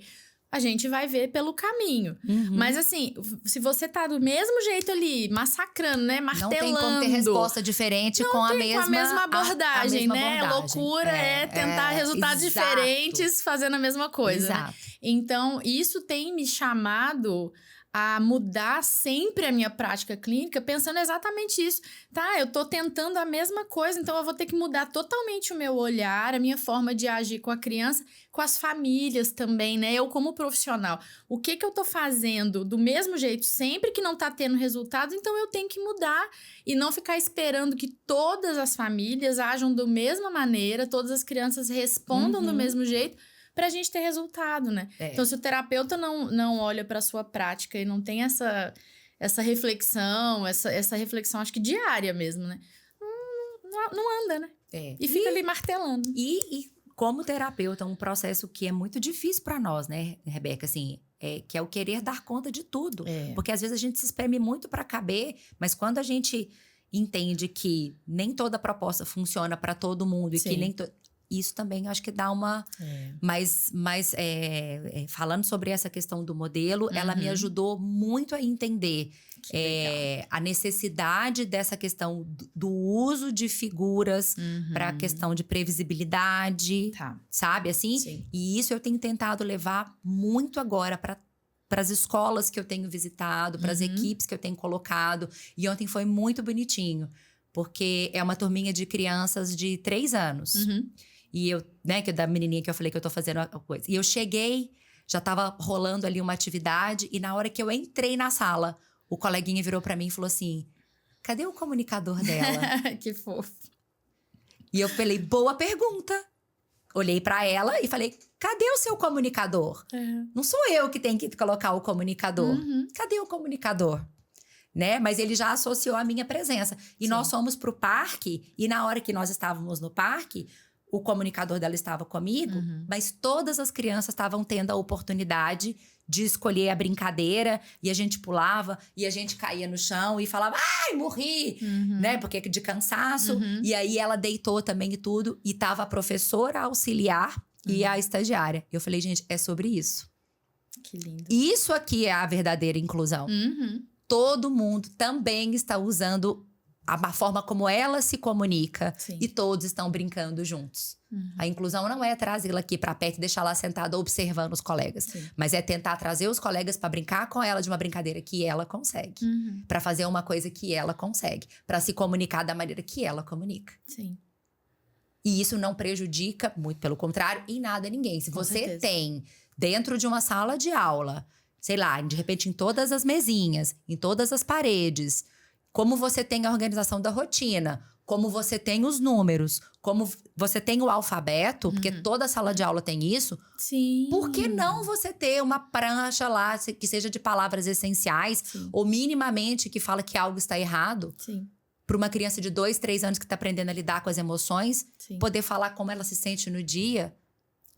Speaker 1: a gente vai ver pelo caminho. Mas assim, se você tá do mesmo jeito ali, massacrando, né? Martelando.
Speaker 2: Não tem como ter resposta diferente com a mesma
Speaker 1: abordagem, né?
Speaker 2: abordagem.
Speaker 1: Loucura é tentar resultados diferentes fazendo a mesma coisa.
Speaker 2: Exato.
Speaker 1: Né? Então, isso tem me chamado a mudar sempre a minha prática clínica, pensando exatamente isso. Tá, eu tô tentando a mesma coisa, então eu vou ter que mudar totalmente o meu olhar, a minha forma de agir com a criança, com as famílias também, né? Eu como profissional, o que eu tô fazendo do mesmo jeito sempre que não tá tendo resultado, então eu tenho que mudar e não ficar esperando que todas as famílias ajam da mesma maneira, todas as crianças respondam do mesmo jeito, pra gente ter resultado, né? Então, se o terapeuta não olha pra sua prática e não tem essa reflexão, essa reflexão, acho que diária mesmo, né? Não anda, né? E fica ali martelando.
Speaker 2: E como terapeuta, um processo que é muito difícil pra nós, né, Rebeca? Assim, que é o querer dar conta de tudo.
Speaker 1: É.
Speaker 2: Porque às vezes a gente se espreme muito para caber, mas quando a gente entende que nem toda proposta funciona para todo mundo e
Speaker 1: Sim.
Speaker 2: que nem isso também acho que dá uma... Mas falando sobre essa questão do modelo, ela me ajudou muito a entender a necessidade dessa questão do uso de figuras para a questão de previsibilidade, sabe? Assim?
Speaker 1: Sim.
Speaker 2: E isso eu tenho tentado levar muito agora para as escolas que eu tenho visitado, para as equipes que eu tenho colocado. E ontem foi muito bonitinho, porque é uma turminha de crianças de 3 anos. E eu, né, que da menininha que eu falei que eu tô fazendo a coisa. E eu cheguei, já tava rolando ali uma atividade, e na hora que eu entrei na sala, o coleguinha virou pra mim e falou assim: cadê o comunicador dela?
Speaker 1: Que fofo.
Speaker 2: E eu falei, boa pergunta. Olhei pra ela e falei, cadê o seu comunicador? Não sou eu que tenho que colocar o comunicador. Cadê o comunicador? Né? Mas ele já associou a minha presença. E nós fomos pro parque, e na hora que nós estávamos no parque, o comunicador dela estava comigo, mas todas as crianças estavam tendo a oportunidade de escolher a brincadeira, e a gente pulava, e a gente caía no chão e falava, ai, morri, né? Porque de cansaço. E aí ela deitou também e tudo, e tava a professora auxiliar e a estagiária. Eu falei, gente, é sobre isso.
Speaker 1: Que lindo.
Speaker 2: Isso aqui é a verdadeira inclusão. Todo mundo também está usando a forma como ela se comunica. E todos estão brincando juntos. A inclusão não é trazê-la aqui para perto e deixar ela sentada observando os colegas. Mas é tentar trazer os colegas para brincar com ela de uma brincadeira que ela consegue. Para fazer uma coisa que ela consegue. Para se comunicar da maneira que ela comunica. E isso não prejudica, muito pelo contrário, em nada ninguém. Se você tem dentro de uma sala de aula, sei lá, de repente em todas as mesinhas, em todas as paredes, como você tem a organização da rotina, como você tem os números, como você tem o alfabeto, porque toda sala de aula tem isso. Por que não você ter uma prancha lá que seja de palavras essenciais ou minimamente que fala que algo está errado? Para uma criança de 2, 3 anos que está aprendendo a lidar com as emoções, poder falar como ela se sente no dia.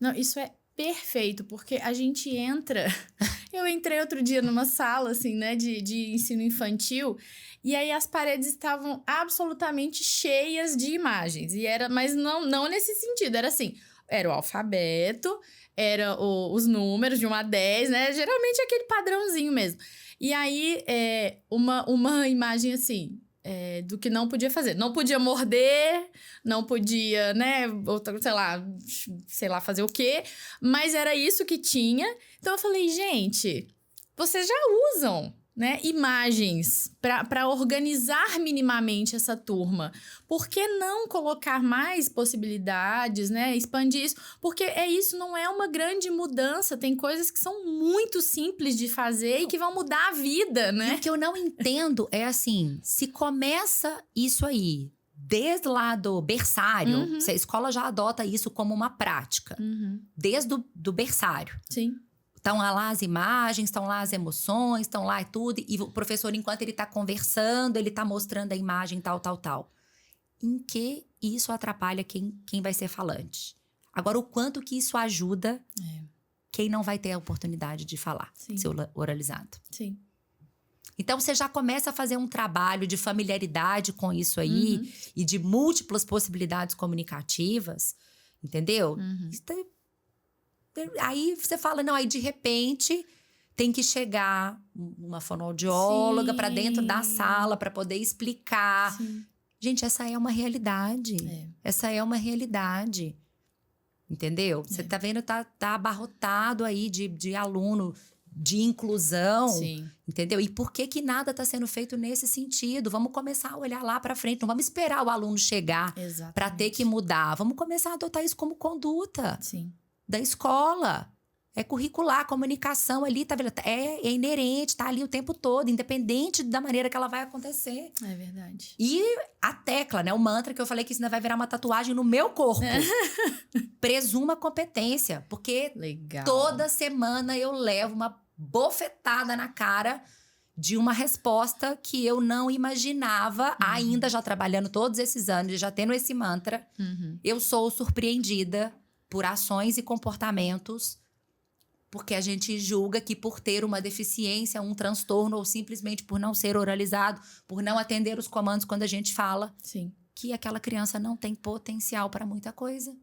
Speaker 1: Não, isso é perfeito, porque a gente entra... Eu entrei outro dia numa sala, assim, né, de ensino infantil, e aí as paredes estavam absolutamente cheias de imagens. Mas não nesse sentido, era assim, era o alfabeto, era os números de 1 a 10, né, geralmente aquele padrãozinho mesmo. E aí, uma imagem assim... do que não podia fazer. Não podia morder, não podia, né, sei lá, fazer o quê. Mas era isso que tinha. Então eu falei, gente, vocês já usam, né, imagens para organizar minimamente essa turma. Por que não colocar mais possibilidades, né, expandir isso? Porque isso não é uma grande mudança. Tem coisas que são muito simples de fazer e que vão mudar a vida, né?
Speaker 2: E o que eu não entendo é assim, se começa isso aí desde lá do berçário, se a escola já adota isso como uma prática, desde do berçário. Estão lá as imagens, estão lá as emoções, estão lá e tudo. E o professor, enquanto ele está conversando, ele está mostrando a imagem tal. Em que isso atrapalha quem vai ser falante? Agora, o quanto que isso ajuda quem não vai ter a oportunidade de falar, ser oralizado. Então, você já começa a fazer um trabalho de familiaridade com isso aí e de múltiplas possibilidades comunicativas, entendeu? Aí você fala, não, aí de repente tem que chegar uma fonoaudióloga para dentro da sala para poder explicar. Gente, essa é uma realidade. Essa é uma realidade. Entendeu? Você tá vendo, tá abarrotado aí de aluno de inclusão, entendeu? E por que nada tá sendo feito nesse sentido? Vamos começar a olhar lá para frente, não vamos esperar o aluno chegar para ter que mudar. Vamos começar a adotar isso como conduta da escola. É curricular, a comunicação ali, tá vendo? É inerente, tá ali o tempo todo, independente da maneira que ela vai acontecer.
Speaker 1: É verdade.
Speaker 2: E a tecla, né? O mantra que eu falei que isso ainda vai virar uma tatuagem no meu corpo. Presuma competência, porque toda semana eu levo uma bofetada na cara de uma resposta que eu não imaginava, ainda já trabalhando todos esses anos, já tendo esse mantra. Eu sou surpreendida por ações e comportamentos porque a gente julga que por ter uma deficiência, um transtorno, ou simplesmente por não ser oralizado, por não atender os comandos quando a gente fala,
Speaker 1: Sim.
Speaker 2: que aquela criança não tem potencial para muita coisa.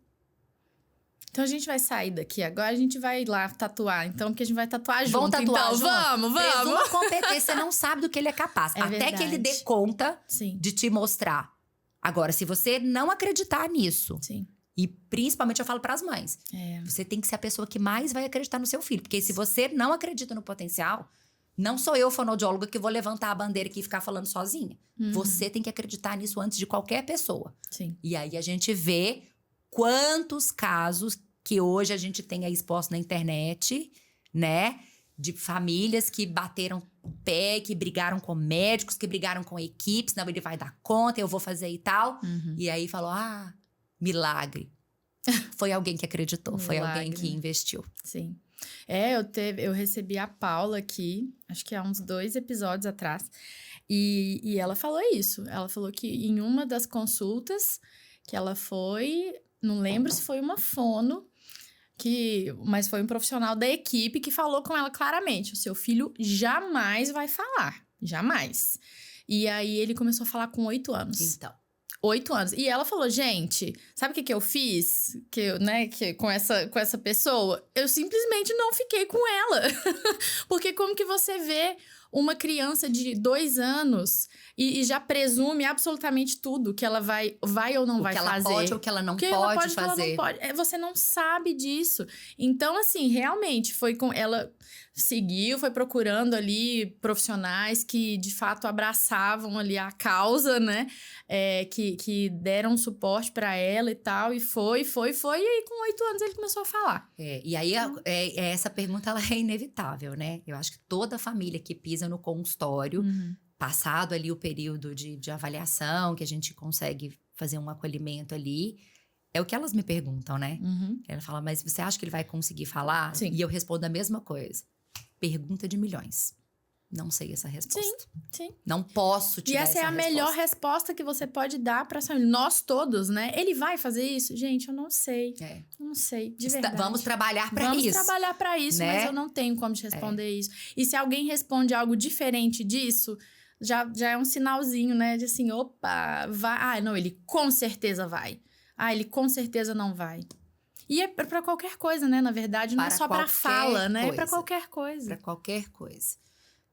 Speaker 1: Então a gente vai sair daqui agora, a gente vai lá tatuar. Então, porque a gente vai tatuar junto.
Speaker 2: Vamos tatuar
Speaker 1: então,
Speaker 2: junto?
Speaker 1: Vamos.
Speaker 2: Presuma competência, você não sabe do que ele é capaz.
Speaker 1: É
Speaker 2: até
Speaker 1: verdade.
Speaker 2: que ele dê conta
Speaker 1: Sim.
Speaker 2: de te mostrar. Agora, se você não acreditar nisso,
Speaker 1: Sim.
Speaker 2: e principalmente eu falo para as mães, você tem que ser a pessoa que mais vai acreditar no seu filho. Porque se você não acredita no potencial, não sou eu, fonoaudióloga, que vou levantar a bandeira aqui e ficar falando sozinha. Você tem que acreditar nisso antes de qualquer pessoa.
Speaker 1: Sim.
Speaker 2: E aí a gente vê quantos casos que hoje a gente tem aí exposto na internet, né? De famílias que bateram o pé, que brigaram com médicos, que brigaram com equipes. Não, ele vai dar conta, eu vou fazer e tal. E aí falou, milagre. Foi alguém que acreditou, foi alguém que investiu.
Speaker 1: Sim. Eu recebi a Paula aqui, acho que há uns 2 episódios atrás. E ela falou isso. Ela falou que em uma das consultas que ela foi, não lembro se foi uma fono, mas foi um profissional da equipe que falou com ela claramente: o seu filho jamais vai falar. Jamais. E aí ele começou a falar com 8 anos.
Speaker 2: Então.
Speaker 1: 8 anos. E ela falou, gente, sabe o que eu fiz? Com essa pessoa? Eu simplesmente não fiquei com ela. Porque como que você vê uma criança de 2 anos e já presume absolutamente tudo que ela vai ou não vai fazer?
Speaker 2: O que ela pode ou o que ela não pode fazer.
Speaker 1: Que ela não pode. Você não sabe disso. Então, assim, realmente ela seguiu, foi procurando ali profissionais que de fato abraçavam ali a causa, né? Que deram suporte para ela e tal. E foi. E aí, com 8 anos, ele começou a falar.
Speaker 2: E aí, essa pergunta ela é inevitável, né? Eu acho que toda família que pisa no consultório, passado ali o período de avaliação, que a gente consegue fazer um acolhimento ali, é o que elas me perguntam, né? Ela fala, mas você acha que ele vai conseguir falar?
Speaker 1: Sim.
Speaker 2: E eu respondo a mesma coisa. Pergunta de milhões. Não sei essa resposta.
Speaker 1: Sim.
Speaker 2: Não posso te dar essa resposta.
Speaker 1: E essa é a melhor resposta que você pode dar para nós todos, né? Ele vai fazer isso? Gente, eu não sei. Não sei, de verdade.
Speaker 2: Vamos trabalhar para isso.
Speaker 1: Vamos trabalhar para isso,
Speaker 2: né?
Speaker 1: Mas eu não tenho como te responder isso. E se alguém responde algo diferente disso, já é um sinalzinho, né? De assim, opa, vai. Não, ele com certeza vai. Ele com certeza não vai. E é para qualquer coisa, né? Na verdade, não é só para fala, né? É para qualquer coisa.
Speaker 2: Para qualquer coisa,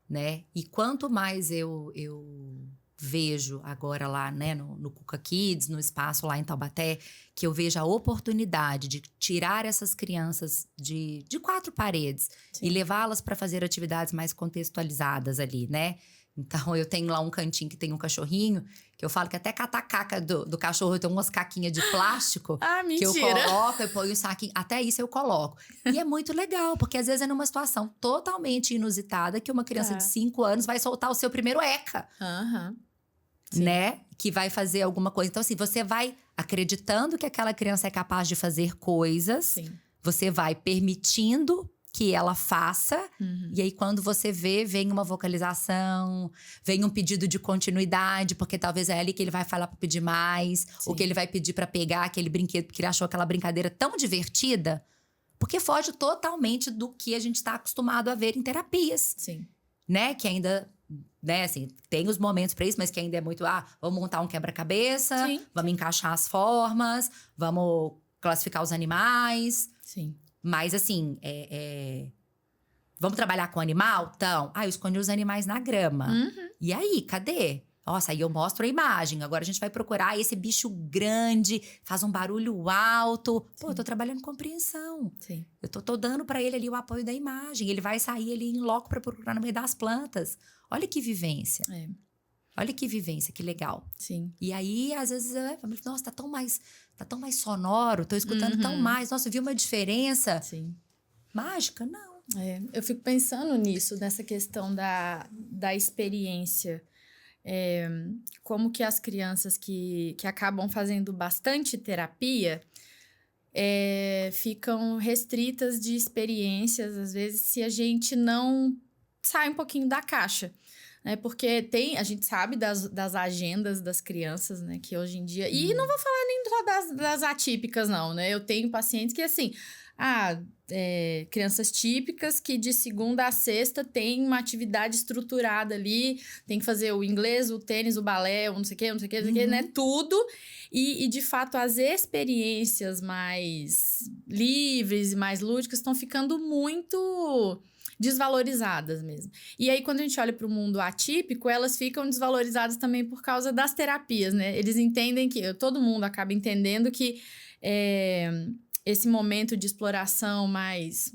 Speaker 2: né? E quanto mais eu vejo agora lá, né, no Cuca Kids, no espaço lá em Taubaté, que eu vejo a oportunidade de tirar essas crianças de 4 paredes e levá-las para fazer atividades mais contextualizadas ali, né? Então, eu tenho lá um cantinho que tem um cachorrinho, que eu falo que até catar caca do cachorro, eu tenho umas caquinhas de plástico.
Speaker 1: Mentira!
Speaker 2: Que eu coloco, eu ponho o saquinho, até isso eu coloco. E é muito legal, porque às vezes é numa situação totalmente inusitada que uma criança de 5 anos vai soltar o seu primeiro ECA. Né? Que vai fazer alguma coisa. Então, assim, você vai acreditando que aquela criança é capaz de fazer coisas. Você vai permitindo que ela faça, e aí quando você vem uma vocalização, vem um pedido de continuidade, porque talvez é ali que ele vai falar para pedir mais, ou que ele vai pedir para pegar aquele brinquedo, porque ele achou aquela brincadeira tão divertida, porque foge totalmente do que a gente está acostumado a ver em terapias. Né? Que ainda, né, assim, tem os momentos para isso, mas que ainda é muito, vamos montar um quebra-cabeça, vamos encaixar as formas, vamos classificar os animais. Mas, assim, vamos trabalhar com animal? Então, eu escondi os animais na grama. E aí, cadê? Nossa, aí eu mostro a imagem. Agora a gente vai procurar esse bicho grande, faz um barulho alto. Pô, eu tô trabalhando compreensão. Eu tô dando pra ele ali o apoio da imagem. Ele vai sair ali em loco pra procurar no meio das plantas. Olha que vivência. Olha que vivência, que legal. E aí, às vezes, nossa, tá tão mais sonoro, tô escutando tão mais. Nossa, viu uma diferença? Mágica? Não.
Speaker 1: Eu fico pensando nisso, nessa questão da experiência. Como que as crianças que acabam fazendo bastante terapia ficam restritas de experiências, às vezes, se a gente não sai um pouquinho da caixa. Porque a gente sabe das agendas das crianças, né? Que hoje em dia... E não vou falar nem só das atípicas, não, né? Eu tenho pacientes que, assim... crianças típicas que de segunda a sexta tem uma atividade estruturada ali, tem que fazer o inglês, o tênis, o balé, o não sei o que, né? Tudo. E, de fato, as experiências mais livres e mais lúdicas estão ficando muito desvalorizadas mesmo. E aí, quando a gente olha para o mundo atípico, elas ficam desvalorizadas também por causa das terapias, né? Eles entendem que... Todo mundo acaba entendendo que esse momento de exploração mais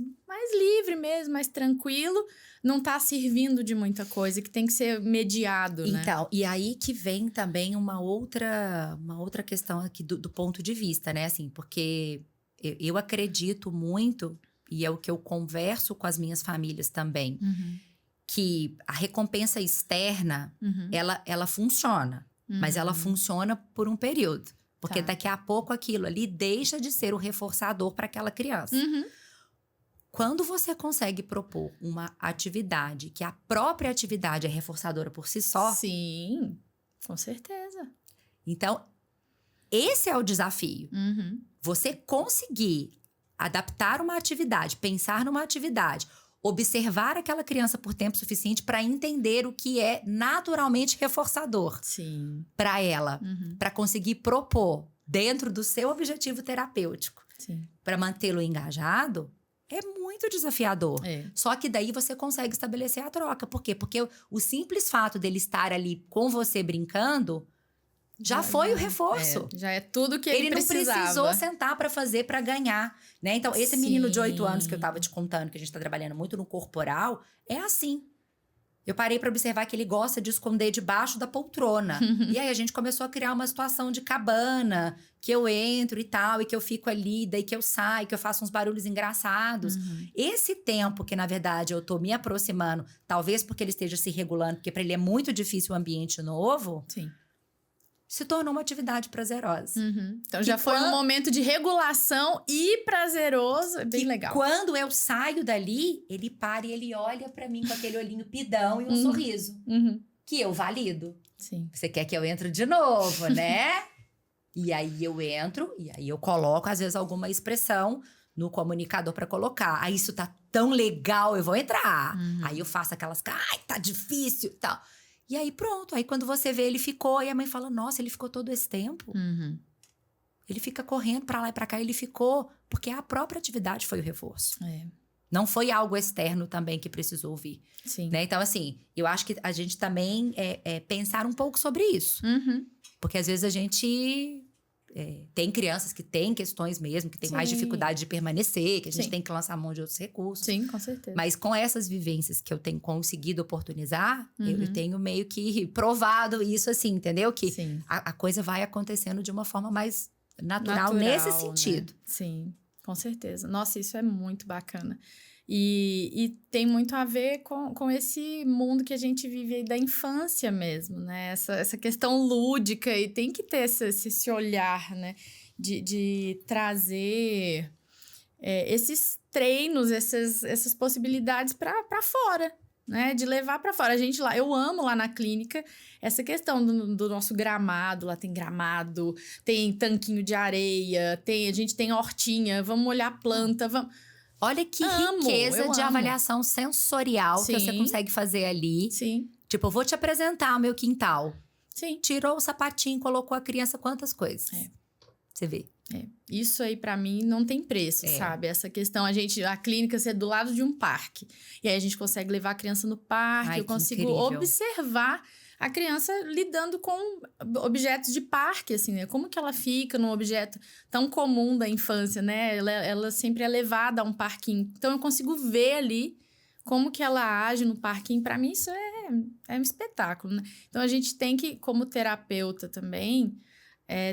Speaker 1: livre mesmo, mais tranquilo, não está servindo de muita coisa, que tem que ser mediado, né?
Speaker 2: Então, e aí que vem também uma outra questão aqui do ponto de vista, né? Assim, porque eu acredito muito, e é o que eu converso com as minhas famílias também, que a recompensa externa, ela funciona, mas ela funciona por um período. Porque daqui a pouco aquilo ali deixa de ser o reforçador para aquela criança. Quando você consegue propor uma atividade que a própria atividade é reforçadora por si só...
Speaker 1: Sim, com certeza.
Speaker 2: Então, esse é o desafio. Você conseguir adaptar uma atividade, pensar numa atividade, observar aquela criança por tempo suficiente para entender o que é naturalmente reforçador para ela, para conseguir propor dentro do seu objetivo terapêutico, para mantê-lo engajado, é muito desafiador. Só que daí você consegue estabelecer a troca. Por quê? Porque o simples fato dele estar ali com você brincando já foi o reforço.
Speaker 1: Já é tudo que ele precisava.
Speaker 2: Não precisou sentar para fazer para ganhar, né? Então, esse menino de 8 anos que eu tava te contando, que a gente tá trabalhando muito no corporal, é assim. Eu parei para observar que ele gosta de esconder debaixo da poltrona. E aí, a gente começou a criar uma situação de cabana, que eu entro e tal, e que eu fico ali, daí que eu saio, que eu faço uns barulhos engraçados. Esse tempo que, na verdade, eu tô me aproximando, talvez porque ele esteja se regulando, porque para ele é muito difícil o ambiente novo... se tornou uma atividade prazerosa.
Speaker 1: Então, já foi um momento de regulação e prazeroso, é bem legal.
Speaker 2: Quando eu saio dali, ele para e ele olha pra mim com aquele olhinho pidão e um sorriso. Que eu valido. Você quer que eu entre de novo, né? E aí eu entro, e aí eu coloco, às vezes, alguma expressão no comunicador pra colocar. Aí isso tá tão legal, eu vou entrar. Aí eu faço aquelas... Ai, tá difícil e tal... E aí pronto, aí quando você vê ele ficou, e a mãe fala, nossa, ele ficou todo esse tempo? Ele fica correndo pra lá e pra cá, ele ficou, porque a própria atividade foi o reforço. Não foi algo externo também que precisou vir. Né? Então assim, eu acho que a gente também pensar um pouco sobre isso. Porque às vezes a gente... tem crianças que têm questões mesmo, que têm mais dificuldade de permanecer, que a gente tem que lançar mão de outros recursos.
Speaker 1: Sim, com certeza.
Speaker 2: Mas com essas vivências que eu tenho conseguido oportunizar, eu tenho meio que provado isso assim, entendeu? Que a coisa vai acontecendo de uma forma mais natural nesse sentido.
Speaker 1: Né? Sim, com certeza. Nossa, isso é muito bacana. E tem muito a ver com esse mundo que a gente vive aí da infância mesmo, né? Essa questão lúdica, e tem que ter esse olhar, né? De trazer esses treinos, essas possibilidades para fora, né? De levar para fora. Eu amo lá na clínica essa questão do nosso gramado. Lá tem gramado, tem tanquinho de areia, a gente tem hortinha, vamos olhar planta, vamos...
Speaker 2: Olha que riqueza de avaliação sensorial que você consegue fazer ali. Tipo, eu vou te apresentar o meu quintal. Tirou o sapatinho, colocou a criança, quantas coisas. Você vê.
Speaker 1: Isso aí, pra mim, não tem preço, sabe? Essa questão, a clínica ser do lado de um parque. E aí, a gente consegue levar a criança no parque, eu consigo observar a criança lidando com objetos de parque, assim, né? Como que ela fica num objeto tão comum da infância, né? Ela sempre é levada a um parquinho. Então, eu consigo ver ali como que ela age no parquinho. Para mim, isso é um espetáculo, né? Então, a gente tem que, como terapeuta também...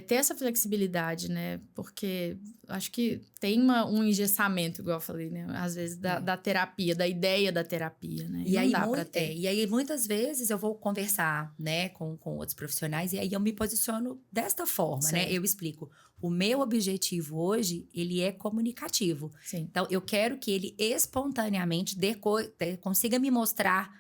Speaker 1: ter essa flexibilidade, né? Porque acho que tem um engessamento, igual eu falei, né? Às vezes, da terapia, da ideia da terapia, né?
Speaker 2: E aí, não dá pra ter. E aí, muitas vezes, eu vou conversar, né? Com outros profissionais. E aí, eu me posiciono desta forma, né? Eu explico. O meu objetivo hoje, ele é comunicativo. Então, eu quero que ele espontaneamente consiga me mostrar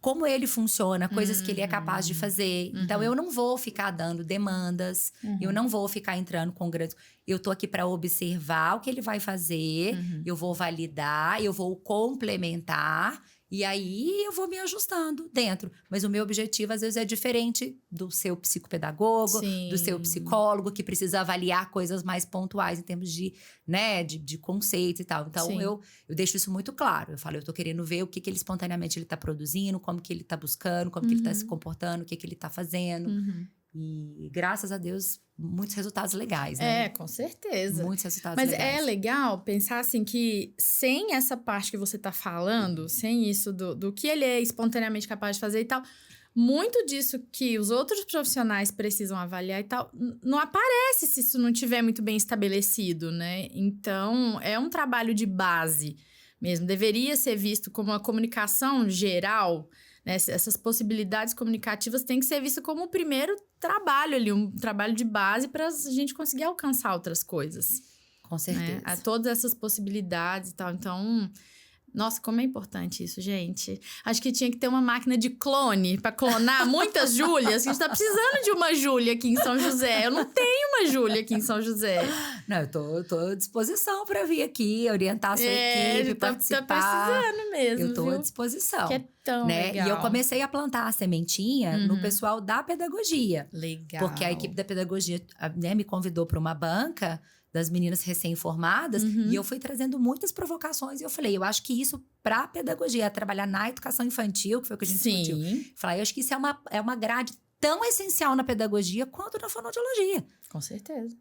Speaker 2: como ele funciona, coisas que ele é capaz de fazer. Então, eu não vou ficar dando demandas, eu não vou ficar entrando com grandes... Eu tô aqui para observar o que ele vai fazer, eu vou validar, eu vou complementar, e aí eu vou me ajustando dentro. Mas o meu objetivo, às vezes, é diferente do seu psicopedagogo,
Speaker 1: Sim.
Speaker 2: do seu psicólogo, que precisa avaliar coisas mais pontuais em termos de, né, de conceitos e tal. Então, eu deixo isso muito claro. Eu falo, eu tô querendo ver o que ele espontaneamente ele tá produzindo, como que ele tá buscando, como que ele tá se comportando, o que ele tá fazendo. E, graças a Deus, muitos resultados legais, né?
Speaker 1: Com certeza.
Speaker 2: Muitos resultados
Speaker 1: Mas
Speaker 2: legais.
Speaker 1: é legal pensar assim que sem essa parte que você tá falando, sem isso do que ele é espontaneamente capaz de fazer e tal, muito disso que os outros profissionais precisam avaliar e tal, não aparece se isso não tiver muito bem estabelecido, né? Então, é um trabalho de base mesmo. Deveria ser visto como uma comunicação geral, né? Essas possibilidades comunicativas têm que ser vistas como o primeiro trabalho ali, um trabalho de base para a gente conseguir alcançar outras coisas.
Speaker 2: Com certeza.
Speaker 1: Né? Todas essas possibilidades e tal. Então, nossa, como é importante isso, gente. Acho que tinha que ter uma máquina de clone para clonar muitas Júlias. A gente tá precisando de uma Júlia aqui em São José. Eu não tenho uma Júlia aqui em São José.
Speaker 2: Não, eu tô à disposição para vir aqui, orientar a sua equipe, participar.
Speaker 1: Tá precisando mesmo,
Speaker 2: eu tô
Speaker 1: viu?
Speaker 2: à disposição.
Speaker 1: Que é tão legal.
Speaker 2: E eu comecei a plantar a sementinha no pessoal da pedagogia.
Speaker 1: Legal.
Speaker 2: Porque a equipe da pedagogia, né, me convidou para uma banca das meninas recém-formadas, e eu fui trazendo muitas provocações, e eu falei, eu acho que isso para pedagogia, trabalhar na educação infantil, que foi o que a gente discutiu. Falei, eu acho que isso é uma grade tão essencial na pedagogia quanto na fonoaudiologia.
Speaker 1: Com certeza.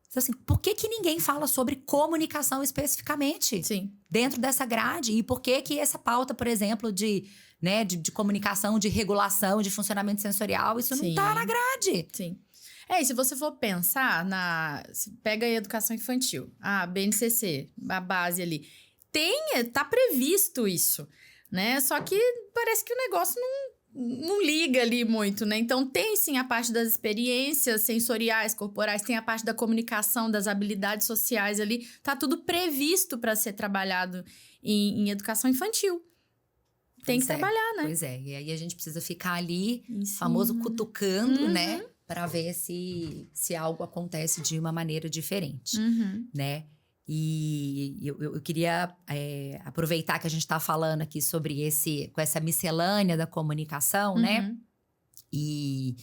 Speaker 2: Então, assim, por que ninguém fala sobre comunicação especificamente?
Speaker 1: Sim.
Speaker 2: Dentro dessa grade? E por que essa pauta, por exemplo, de comunicação, de regulação, de funcionamento sensorial, isso não tá na grade?
Speaker 1: Sim. E se você for pensar pega a educação infantil, a BNCC, a base ali, tá previsto isso, né? Só que parece que o negócio não liga ali muito, né? Então, tem sim a parte das experiências sensoriais, corporais, tem a parte da comunicação, das habilidades sociais ali. Tá tudo previsto para ser trabalhado em educação infantil. Tem que trabalhar, né?
Speaker 2: Pois é, e aí a gente precisa ficar ali, famoso cutucando, né? Para ver se algo acontece de uma maneira diferente, né? E eu queria aproveitar que a gente está falando aqui sobre com essa miscelânea da comunicação, né? E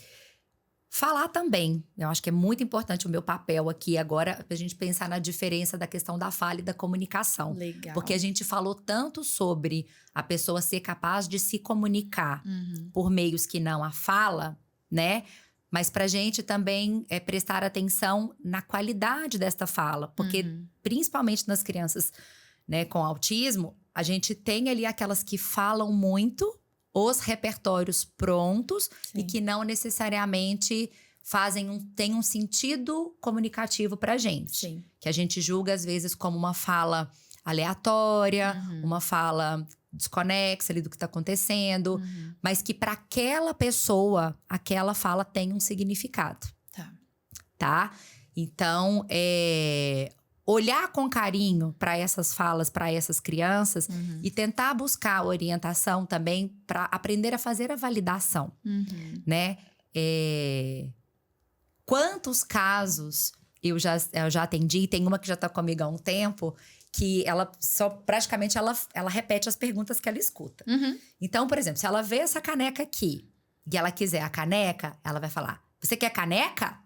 Speaker 2: falar também. Eu acho que é muito importante o meu papel aqui agora para a gente pensar na diferença da questão da fala e da comunicação.
Speaker 1: Legal.
Speaker 2: Porque a gente falou tanto sobre a pessoa ser capaz de se comunicar por meios que não a fala, né? Mas pra gente também prestar atenção na qualidade desta fala. Porque, principalmente nas crianças, né, com autismo, a gente tem ali aquelas que falam muito, os repertórios prontos e que não necessariamente têm um sentido comunicativo pra gente.
Speaker 1: Sim.
Speaker 2: Que a gente julga, às vezes, como uma fala aleatória, uma fala desconexa ali do que está acontecendo, mas que para aquela pessoa, aquela fala tem um significado. Tá? Então, olhar com carinho para essas falas, para essas crianças e tentar buscar orientação também para aprender a fazer a validação, né? Quantos casos eu já atendi, tem uma que já está comigo há um tempo, que ela praticamente ela repete as perguntas que ela escuta. Então, por exemplo, se ela vê essa caneca aqui e ela quiser a caneca, ela vai falar, você quer caneca?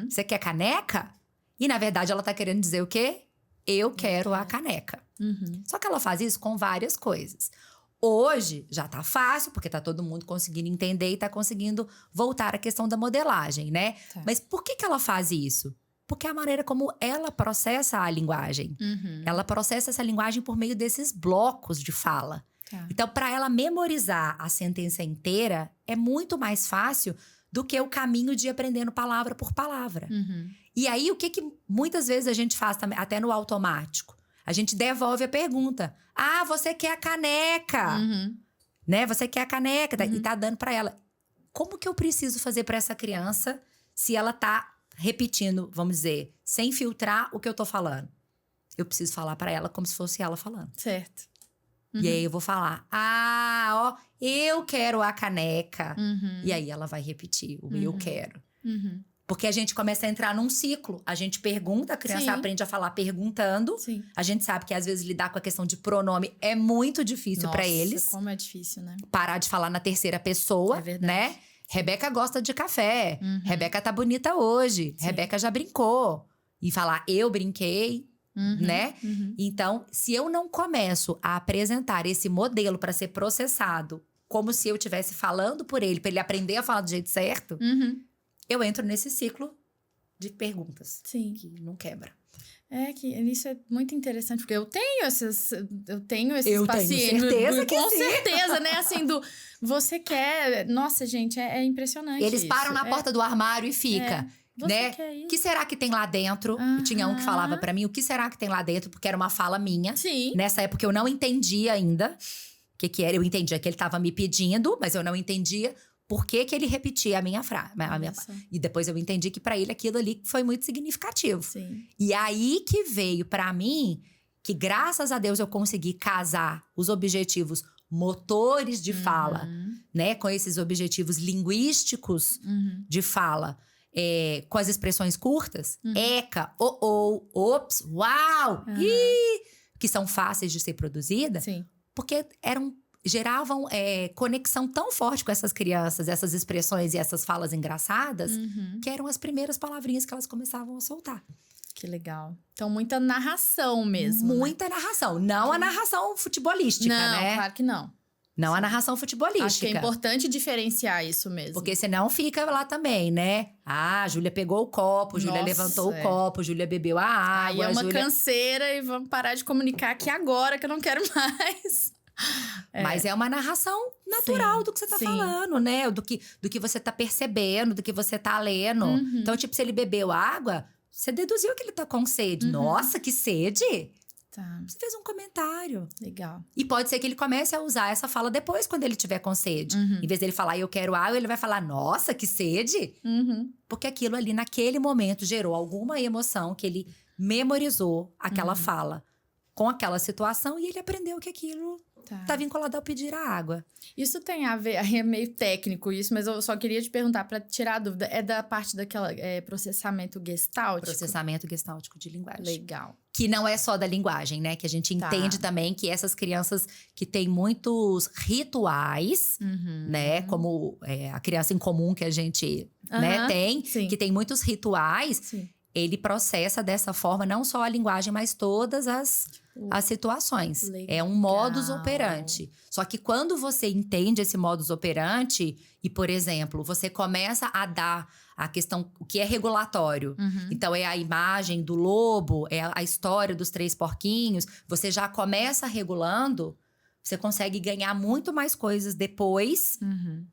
Speaker 2: Você quer caneca? E, na verdade, ela tá querendo dizer o quê? Eu quero a caneca. Só que ela faz isso com várias coisas. Hoje, já tá fácil, porque tá todo mundo conseguindo entender e tá conseguindo voltar à questão da modelagem, né? Mas por que ela faz isso? Porque é a maneira como ela processa a linguagem. Ela processa essa linguagem por meio desses blocos de fala. Então, para ela memorizar a sentença inteira, é muito mais fácil do que o caminho de ir aprendendo palavra por palavra. E aí, o que muitas vezes a gente faz também, até no automático? A gente devolve a pergunta. Ah, você quer a caneca? Né? Você quer a caneca? E tá dando para ela. Como que eu preciso fazer para essa criança se ela tá repetindo, vamos dizer, sem filtrar o que eu tô falando? Eu preciso falar para ela como se fosse ela falando.
Speaker 1: Certo.
Speaker 2: E aí eu vou falar, eu quero a caneca. E aí ela vai repetir o eu quero. Porque a gente começa a entrar num ciclo. A gente pergunta, a criança aprende a falar perguntando.
Speaker 1: Sim.
Speaker 2: A gente sabe que às vezes lidar com a questão de pronome é muito difícil para eles.
Speaker 1: Como é difícil, né?
Speaker 2: Parar de falar na terceira pessoa, né? Rebeca gosta de café. Rebeca tá bonita hoje. Sim. Rebeca já brincou. E falar, eu brinquei, né? Então, se eu não começo a apresentar esse modelo para ser processado, como se eu estivesse falando por ele, para ele aprender a falar do jeito certo, eu entro nesse ciclo de perguntas.
Speaker 1: Sim.
Speaker 2: Que não quebra.
Speaker 1: Que isso é muito interessante, porque eu tenho esses pacientes.
Speaker 2: Tenho certeza que
Speaker 1: com
Speaker 2: sim.
Speaker 1: certeza, né? Assim, você quer... Nossa, gente, é impressionante.
Speaker 2: Eles param na porta do armário e fica...
Speaker 1: Você
Speaker 2: né?
Speaker 1: quer isso?
Speaker 2: O que será que tem lá dentro? Tinha um que falava pra mim, o que será que tem lá dentro? Porque era uma fala minha.
Speaker 1: Sim.
Speaker 2: Nessa época eu não entendia ainda o que era. Eu entendia que ele tava me pedindo, mas eu não entendia por que ele repetia a minha frase. E depois eu entendi que pra ele aquilo ali foi muito significativo.
Speaker 1: Sim.
Speaker 2: E aí que veio pra mim, que graças a Deus eu consegui casar os objetivos motores de fala, né? Com esses objetivos linguísticos de fala. Com as expressões curtas, eca, ops, uau, que são fáceis de ser produzidas, porque geravam conexão tão forte com essas crianças, essas expressões e essas falas engraçadas, que eram as primeiras palavrinhas que elas começavam a soltar.
Speaker 1: Que legal. Então, muita narração mesmo.
Speaker 2: Muita narração. Não a narração futebolística, né?
Speaker 1: Não, claro que não.
Speaker 2: Não a narração futebolística.
Speaker 1: Acho que é importante diferenciar isso mesmo.
Speaker 2: Porque senão fica lá também, né? A Júlia pegou o copo, Júlia levantou o copo, Júlia bebeu a água.
Speaker 1: Aí é uma canseira e vamos parar de comunicar aqui agora, que eu não quero mais.
Speaker 2: Mas é uma narração natural do que você tá falando, né? Do que você tá percebendo, do que você tá lendo. Então, tipo, se ele bebeu água, você deduziu que ele tá com sede. Nossa, que sede!
Speaker 1: Tá.
Speaker 2: Você fez um comentário.
Speaker 1: Legal.
Speaker 2: E pode ser que ele comece a usar essa fala depois, quando ele tiver com sede. Em vez dele falar, eu quero água, ele vai falar, nossa, que sede! Porque aquilo ali, naquele momento, gerou alguma emoção que ele memorizou aquela fala com aquela situação e ele aprendeu que aquilo tá vinculado ao pedir a água.
Speaker 1: Isso tem a ver, aí é meio técnico isso, mas eu só queria te perguntar, para tirar a dúvida, é da parte daquela processamento gestáltico?
Speaker 2: Processamento gestáltico de linguagem.
Speaker 1: Legal.
Speaker 2: Que não é só da linguagem, né? Que a gente entende também que essas crianças que têm muitos rituais, né? Como a criança em comum que a gente né, tem, que tem muitos rituais, ele processa dessa forma não só a linguagem, mas todas as situações.
Speaker 1: Legal.
Speaker 2: É um modus operandi. Só que quando você entende esse modus operandi e, por exemplo, você começa a dar a questão, o que é regulatório. Então, é a imagem do lobo, é a história dos 3 porquinhos. Você já começa regulando, você consegue ganhar muito mais coisas depois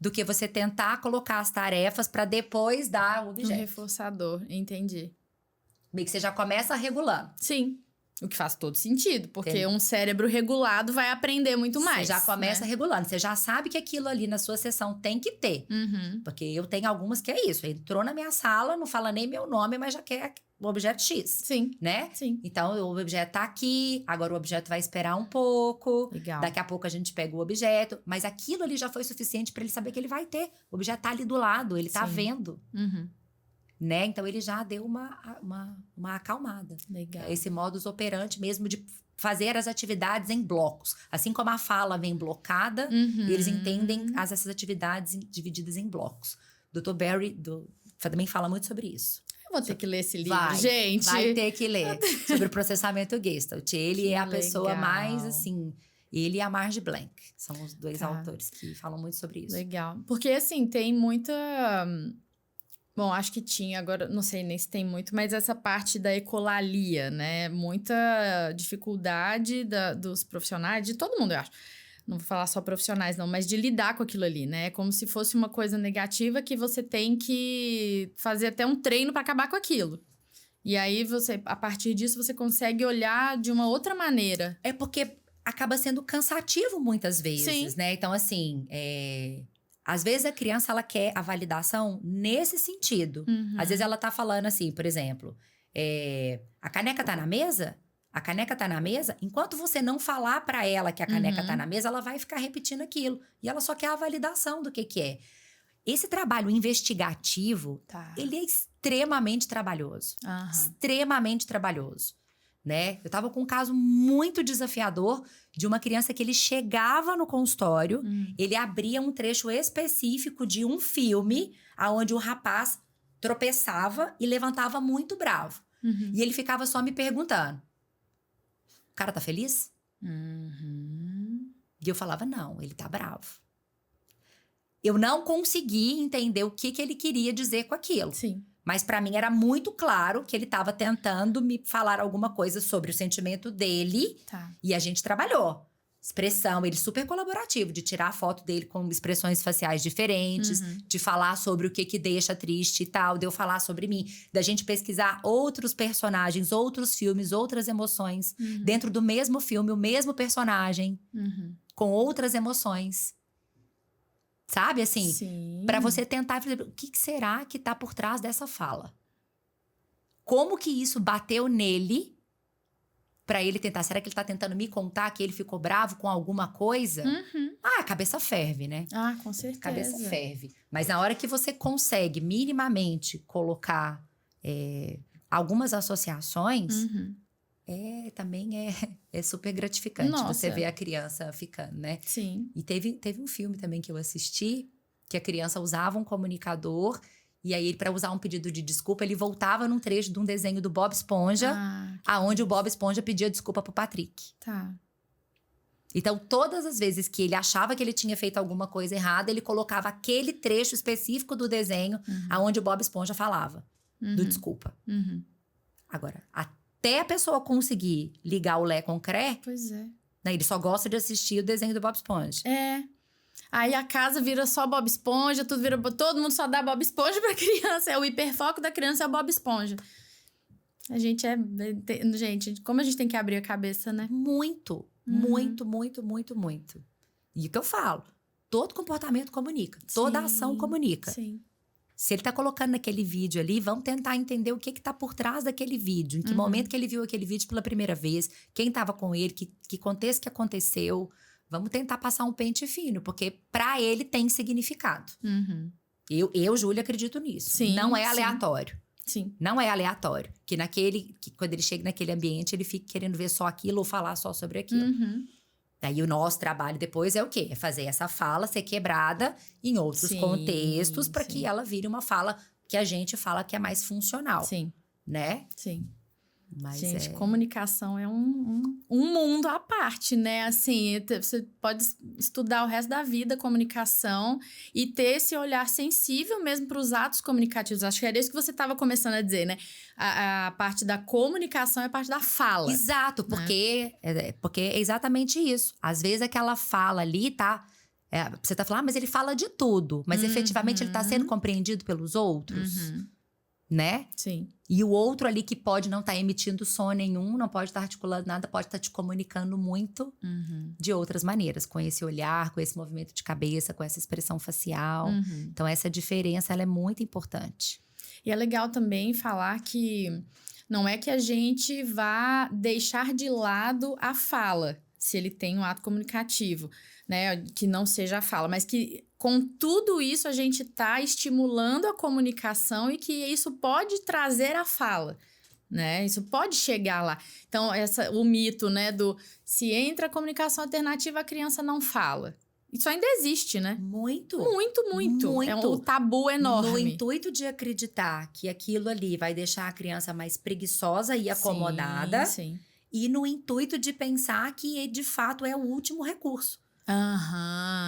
Speaker 2: do que você tentar colocar as tarefas para depois dar o objeto.
Speaker 1: Um reforçador, entendi.
Speaker 2: Meio que você já começa regulando.
Speaker 1: Sim. O que faz todo sentido, porque um cérebro regulado vai aprender muito mais.
Speaker 2: Você já começa regulando, você já sabe que aquilo ali na sua sessão tem que ter. Porque eu tenho algumas que é isso, entrou na minha sala, não fala nem meu nome, mas já quer o objeto X.
Speaker 1: Sim.
Speaker 2: Né?
Speaker 1: Sim.
Speaker 2: Então, o objeto tá aqui, agora o objeto vai esperar um pouco.
Speaker 1: Legal.
Speaker 2: Daqui a pouco a gente pega o objeto. Mas aquilo ali já foi suficiente para ele saber que ele vai ter. O objeto tá ali do lado, ele tá vendo. Né? Então, ele já deu uma acalmada.
Speaker 1: Legal.
Speaker 2: Esse modus operandi mesmo de fazer as atividades em blocos. Assim como a fala vem blocada, eles entendem essas atividades divididas em blocos. Dr. Barry também fala muito sobre isso.
Speaker 1: Eu vou ter que ler esse livro, gente.
Speaker 2: Vai ter que ler. Sobre o processamento Gestalt. Ele é a pessoa mais, assim... Ele e a Marge Blank. São os 2 autores que falam muito sobre isso.
Speaker 1: Legal. Porque, assim, tem muita... Bom, acho que tinha, agora não sei nem se tem muito, mas essa parte da ecolalia, né? Muita dificuldade dos profissionais, de todo mundo, eu acho. Não vou falar só profissionais, não, mas de lidar com aquilo ali, né? Como se fosse uma coisa negativa que você tem que fazer até um treino para acabar com aquilo. E aí, a partir disso, você consegue olhar de uma outra maneira.
Speaker 2: É porque acaba sendo cansativo muitas vezes, né? Então, assim, às vezes a criança, ela quer a validação nesse sentido. Às vezes ela tá falando assim, por exemplo, a caneca tá na mesa? A caneca tá na mesa, enquanto você não falar pra ela que a caneca tá na mesa, ela vai ficar repetindo aquilo. E ela só quer a validação do que é. Esse trabalho investigativo, ele é extremamente trabalhoso. Extremamente trabalhoso, né? Eu tava com um caso muito desafiador de uma criança que ele chegava no consultório, ele abria um trecho específico de um filme onde o rapaz tropeçava e levantava muito bravo. E ele ficava só me perguntando, o cara tá feliz? E eu falava, não, ele tá bravo. Eu não consegui entender o que ele queria dizer com aquilo.
Speaker 1: Sim.
Speaker 2: Mas pra mim era muito claro que ele tava tentando me falar alguma coisa sobre o sentimento dele. E a gente trabalhou. Expressão, ele super colaborativo, de tirar a foto dele com expressões faciais diferentes, de falar sobre o que deixa triste e tal, de eu falar sobre mim, da gente pesquisar outros personagens, outros filmes, outras emoções, dentro do mesmo filme, o mesmo personagem, com outras emoções. Sabe, assim? Pra você tentar, o que será que tá por trás dessa fala? Como que isso bateu nele pra ele tentar? Será que ele tá tentando me contar que ele ficou bravo com alguma coisa? A cabeça ferve, né?
Speaker 1: Com certeza.
Speaker 2: Cabeça ferve. Mas na hora que você consegue minimamente colocar algumas associações, também é super gratificante.
Speaker 1: Nossa.
Speaker 2: Você vê a criança ficando, né?
Speaker 1: Sim.
Speaker 2: E teve um filme também que eu assisti, que a criança usava um comunicador, e aí, para usar um pedido de desculpa, ele voltava num trecho de um desenho do Bob Esponja, aonde o Bob Esponja pedia desculpa pro Patrick. Então, todas as vezes que ele achava que ele tinha feito alguma coisa errada, ele colocava aquele trecho específico do desenho, aonde o Bob Esponja falava do desculpa. Agora, até a pessoa conseguir ligar o Lé com o Cré,
Speaker 1: pois é.
Speaker 2: Né, ele só gosta de assistir o desenho do Bob Esponja.
Speaker 1: Aí a casa vira só Bob Esponja, tudo vira... Todo mundo só dá Bob Esponja pra criança. O hiperfoco da criança é o Bob Esponja. A gente Gente, como a gente tem que abrir a cabeça, né?
Speaker 2: Muito, muito, muito, muito, muito. E o que eu falo? Todo comportamento comunica. Toda ação comunica.
Speaker 1: Sim.
Speaker 2: Se ele tá colocando naquele vídeo ali, vamos tentar entender o que tá por trás daquele vídeo. Em que momento que ele viu aquele vídeo pela primeira vez. Quem tava com ele, que contexto que aconteceu. Vamos tentar passar um pente fino, porque pra ele tem significado. Eu, Júlia, acredito nisso.
Speaker 1: Sim,
Speaker 2: não é aleatório.
Speaker 1: Sim.
Speaker 2: Não é aleatório. Que quando ele chega naquele ambiente, ele fica querendo ver só aquilo ou falar só sobre aquilo. Daí o nosso trabalho depois é o quê? É fazer essa fala ser quebrada em outros contextos para que ela vire uma fala que a gente fala que é mais funcional. Né?
Speaker 1: Sim.
Speaker 2: Mas
Speaker 1: gente, comunicação é um mundo à parte, né? Assim, você pode estudar o resto da vida comunicação e ter esse olhar sensível mesmo para os atos comunicativos. Acho que era isso que você estava começando a dizer, né? A parte da comunicação é a parte da fala.
Speaker 2: Exato, porque é exatamente isso. Às vezes aquela fala ali tá... você tá falando, mas ele fala de tudo. Mas efetivamente ele tá sendo compreendido pelos outros. Né?
Speaker 1: Sim.
Speaker 2: E o outro ali que pode não estar emitindo som nenhum, não pode estar articulando nada, pode estar te comunicando muito de outras maneiras. Com esse olhar, com esse movimento de cabeça, com essa expressão facial. Então, essa diferença, ela é muito importante.
Speaker 1: E é legal também falar que não é que a gente vá deixar de lado a fala, se ele tem um ato comunicativo, né? Que não seja a fala, mas que... Com tudo isso, a gente está estimulando a comunicação e que isso pode trazer a fala, né? Isso pode chegar lá. Então, o mito, né, se entra a comunicação alternativa, a criança não fala. Isso ainda existe, né?
Speaker 2: Muito.
Speaker 1: Muito, muito.
Speaker 2: Muito.
Speaker 1: É um tabu enorme.
Speaker 2: No intuito de acreditar que aquilo ali vai deixar a criança mais preguiçosa e acomodada.
Speaker 1: Sim.
Speaker 2: E no intuito de pensar que, de fato, é o último recurso.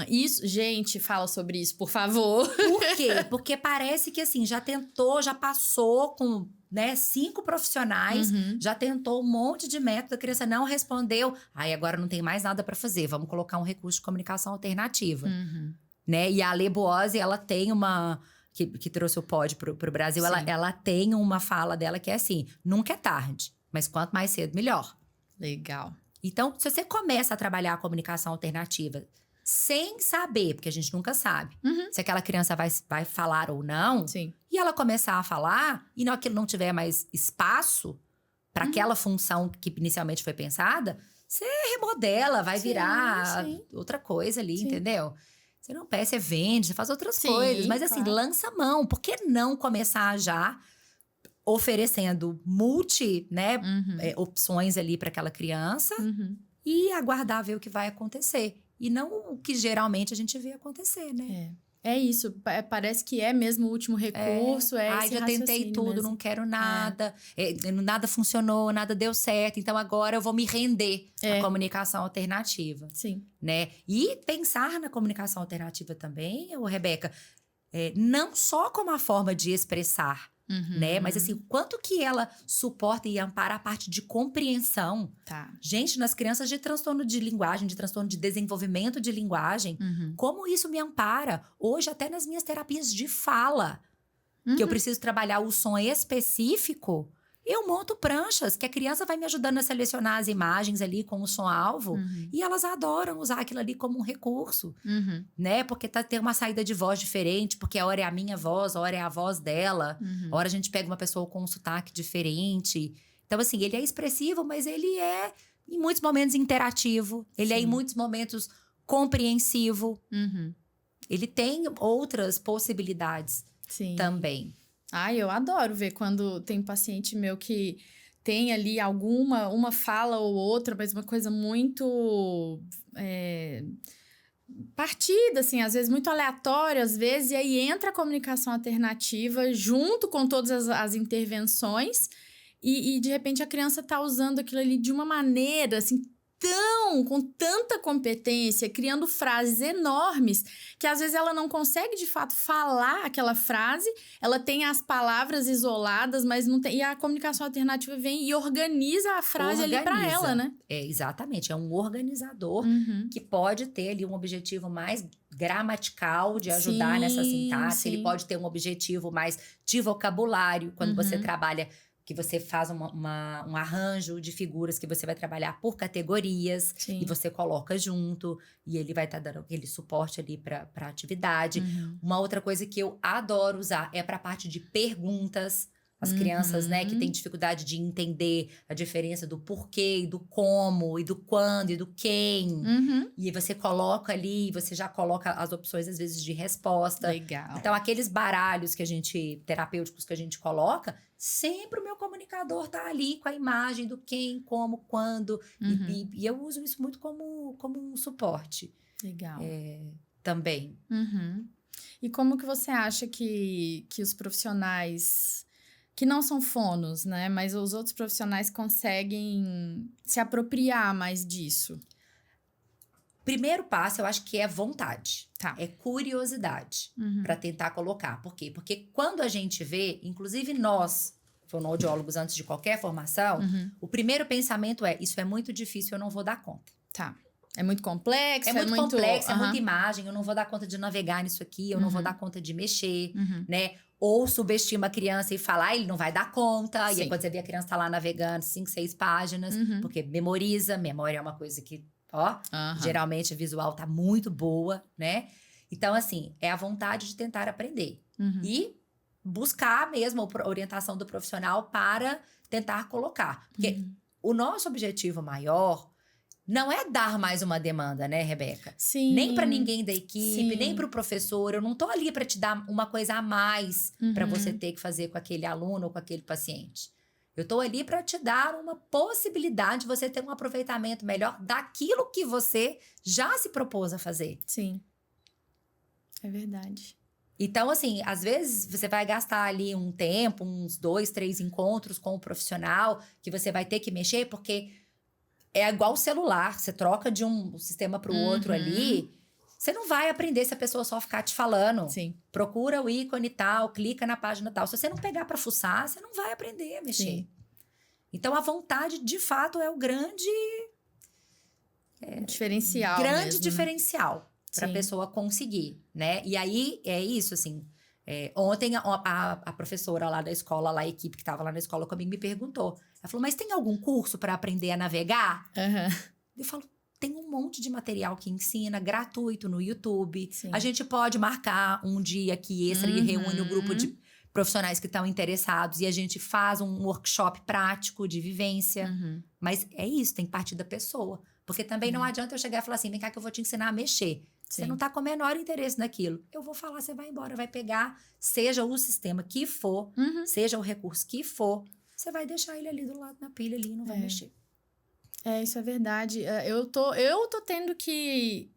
Speaker 1: Isso, gente, fala sobre isso, por favor.
Speaker 2: Por quê? Porque parece que, assim, já tentou, já passou com, 5 profissionais, já tentou um monte de método, a criança não respondeu. Agora não tem mais nada para fazer, vamos colocar um recurso de comunicação alternativa. Né? E a Ale Boazzi, ela tem uma... Que trouxe o POD pro Brasil, ela tem uma fala dela que é assim, nunca é tarde, mas quanto mais cedo, melhor.
Speaker 1: Legal.
Speaker 2: Então, se você começa a trabalhar a comunicação alternativa sem saber, porque a gente nunca sabe, se aquela criança vai falar ou não,
Speaker 1: Sim.
Speaker 2: e ela começar a falar, e aquilo não tiver mais espaço, para aquela função que inicialmente foi pensada, você remodela, vai virar outra coisa ali, entendeu? Você não peça, você vende, você faz outras coisas. Mas assim, lança a mão. Por que não começar já oferecendo opções ali para aquela criança e aguardar ver o que vai acontecer? E não o que geralmente a gente vê acontecer, né?
Speaker 1: É isso, parece que é mesmo o último recurso, esse
Speaker 2: já tentei tudo,
Speaker 1: mesmo.
Speaker 2: Não quero nada, nada funcionou, nada deu certo, então agora eu vou me render à comunicação alternativa.
Speaker 1: Sim.
Speaker 2: Né? E pensar na comunicação alternativa também, Rebeca, não só como a forma de expressar, né? Mas assim, o quanto que ela suporta e ampara a parte de compreensão. Gente, nas crianças de transtorno de linguagem, de transtorno de desenvolvimento de linguagem, como isso me ampara? Hoje, até nas minhas terapias de fala, que eu preciso trabalhar o som específico, eu monto pranchas, que a criança vai me ajudando a selecionar as imagens ali com o som-alvo. E elas adoram usar aquilo ali como um recurso, né? Porque tem uma saída de voz diferente, porque a hora é a minha voz, a hora é a voz dela. A hora a gente pega uma pessoa com um sotaque diferente. Então, assim, ele é expressivo, mas ele é, em muitos momentos, interativo. Ele é, em muitos momentos, compreensivo. Ele tem outras possibilidades também.
Speaker 1: Eu adoro ver quando tem paciente meu que tem ali uma fala ou outra, mas uma coisa muito partida, assim, às vezes muito aleatória, às vezes, e aí entra a comunicação alternativa junto com todas as intervenções e de repente a criança tá usando aquilo ali de uma maneira, assim, com tanta competência, criando frases enormes, que às vezes ela não consegue, de fato, falar aquela frase, ela tem as palavras isoladas, mas não tem... E a comunicação alternativa vem e organiza a frase ali para ela, né?
Speaker 2: Exatamente, é um organizador que pode ter ali um objetivo mais gramatical, de ajudar nessa sintaxe, ele pode ter um objetivo mais de vocabulário, quando você trabalha... que você faz um arranjo de figuras que você vai trabalhar por categorias e você coloca junto e ele vai estar dando aquele suporte ali para a atividade. Uma outra coisa que eu adoro usar é para a parte de perguntas. As crianças, né, que têm dificuldade de entender a diferença do porquê, e do como, e do quando, e do quem. E você coloca ali, você já coloca as opções, às vezes, de resposta.
Speaker 1: Legal.
Speaker 2: Então, aqueles baralhos terapêuticos que a gente coloca, sempre o meu comunicador tá ali com a imagem do quem, como, quando. E eu uso isso muito como um suporte.
Speaker 1: Legal.
Speaker 2: Também.
Speaker 1: E como que você acha que os profissionais... que não são fonos, né? Mas os outros profissionais conseguem se apropriar mais disso?
Speaker 2: Primeiro passo, eu acho que é vontade. É curiosidade para tentar colocar. Por quê? Porque quando a gente vê, inclusive nós, fonoaudiólogos, antes de qualquer formação, o primeiro pensamento isso é muito difícil, eu não vou dar conta.
Speaker 1: É muito complexo?
Speaker 2: É muito complexo, é muita imagem, eu não vou dar conta de navegar nisso aqui, eu não vou dar conta de mexer, né? Ou subestima a criança e fala, ele não vai dar conta. E aí, quando você vê a criança tá lá navegando 5, 6 páginas, porque memória é uma coisa que, geralmente a visual tá muito boa, né? Então, assim, é a vontade de tentar aprender. E buscar mesmo a orientação do profissional para tentar colocar. Porque o nosso objetivo maior não é dar mais uma demanda, né, Rebeca? Nem para ninguém da equipe, nem para o professor. Eu não tô ali para te dar uma coisa a mais para você ter que fazer com aquele aluno ou com aquele paciente. Eu tô ali para te dar uma possibilidade de você ter um aproveitamento melhor daquilo que você já se propôs a fazer.
Speaker 1: É verdade.
Speaker 2: Então, assim, às vezes você vai gastar ali um tempo, uns 2, 3 encontros com o profissional que você vai ter que mexer, porque é igual o celular, você troca de um sistema para o outro ali, você não vai aprender se a pessoa só ficar te falando. Procura o ícone tal, clica na página tal. Se você não pegar para fuçar, você não vai aprender a mexer. Então, a vontade, de fato, é o grande...
Speaker 1: diferencial
Speaker 2: grande
Speaker 1: mesmo,
Speaker 2: diferencial para a pessoa conseguir, né? E aí, é isso, assim... ontem, a professora lá da escola, a equipe que estava lá na escola comigo, me perguntou. Ela falou, mas tem algum curso para aprender a navegar? Eu falo, tem um monte de material que ensina, gratuito no YouTube. A gente pode marcar um dia aqui extra e reúne o grupo de profissionais que estão interessados e a gente faz um workshop prático de vivência. Mas é isso, tem que partir da pessoa. Porque também não adianta eu chegar e falar assim, vem cá que eu vou te ensinar a mexer. Você não tá com o menor interesse naquilo. Eu vou falar, você vai embora, vai pegar, seja o sistema que for, seja o recurso que for, você vai deixar ele ali do lado na pilha ali e não vai mexer.
Speaker 1: Isso é verdade. Eu tô tendo que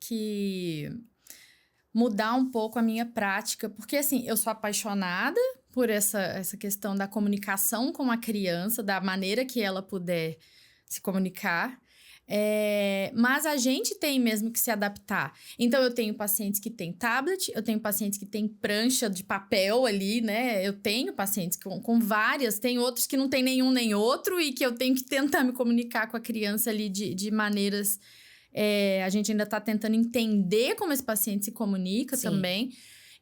Speaker 1: mudar um pouco a minha prática, porque assim, eu sou apaixonada por essa questão da comunicação com a criança, da maneira que ela puder se comunicar. Mas a gente tem mesmo que se adaptar. Então, eu tenho pacientes que têm tablet, eu tenho pacientes que têm prancha de papel ali, né? Eu tenho pacientes com várias, tem outros que não tem nenhum nem outro e que eu tenho que tentar me comunicar com a criança ali de maneiras... a gente ainda tá tentando entender como esse paciente se comunica também.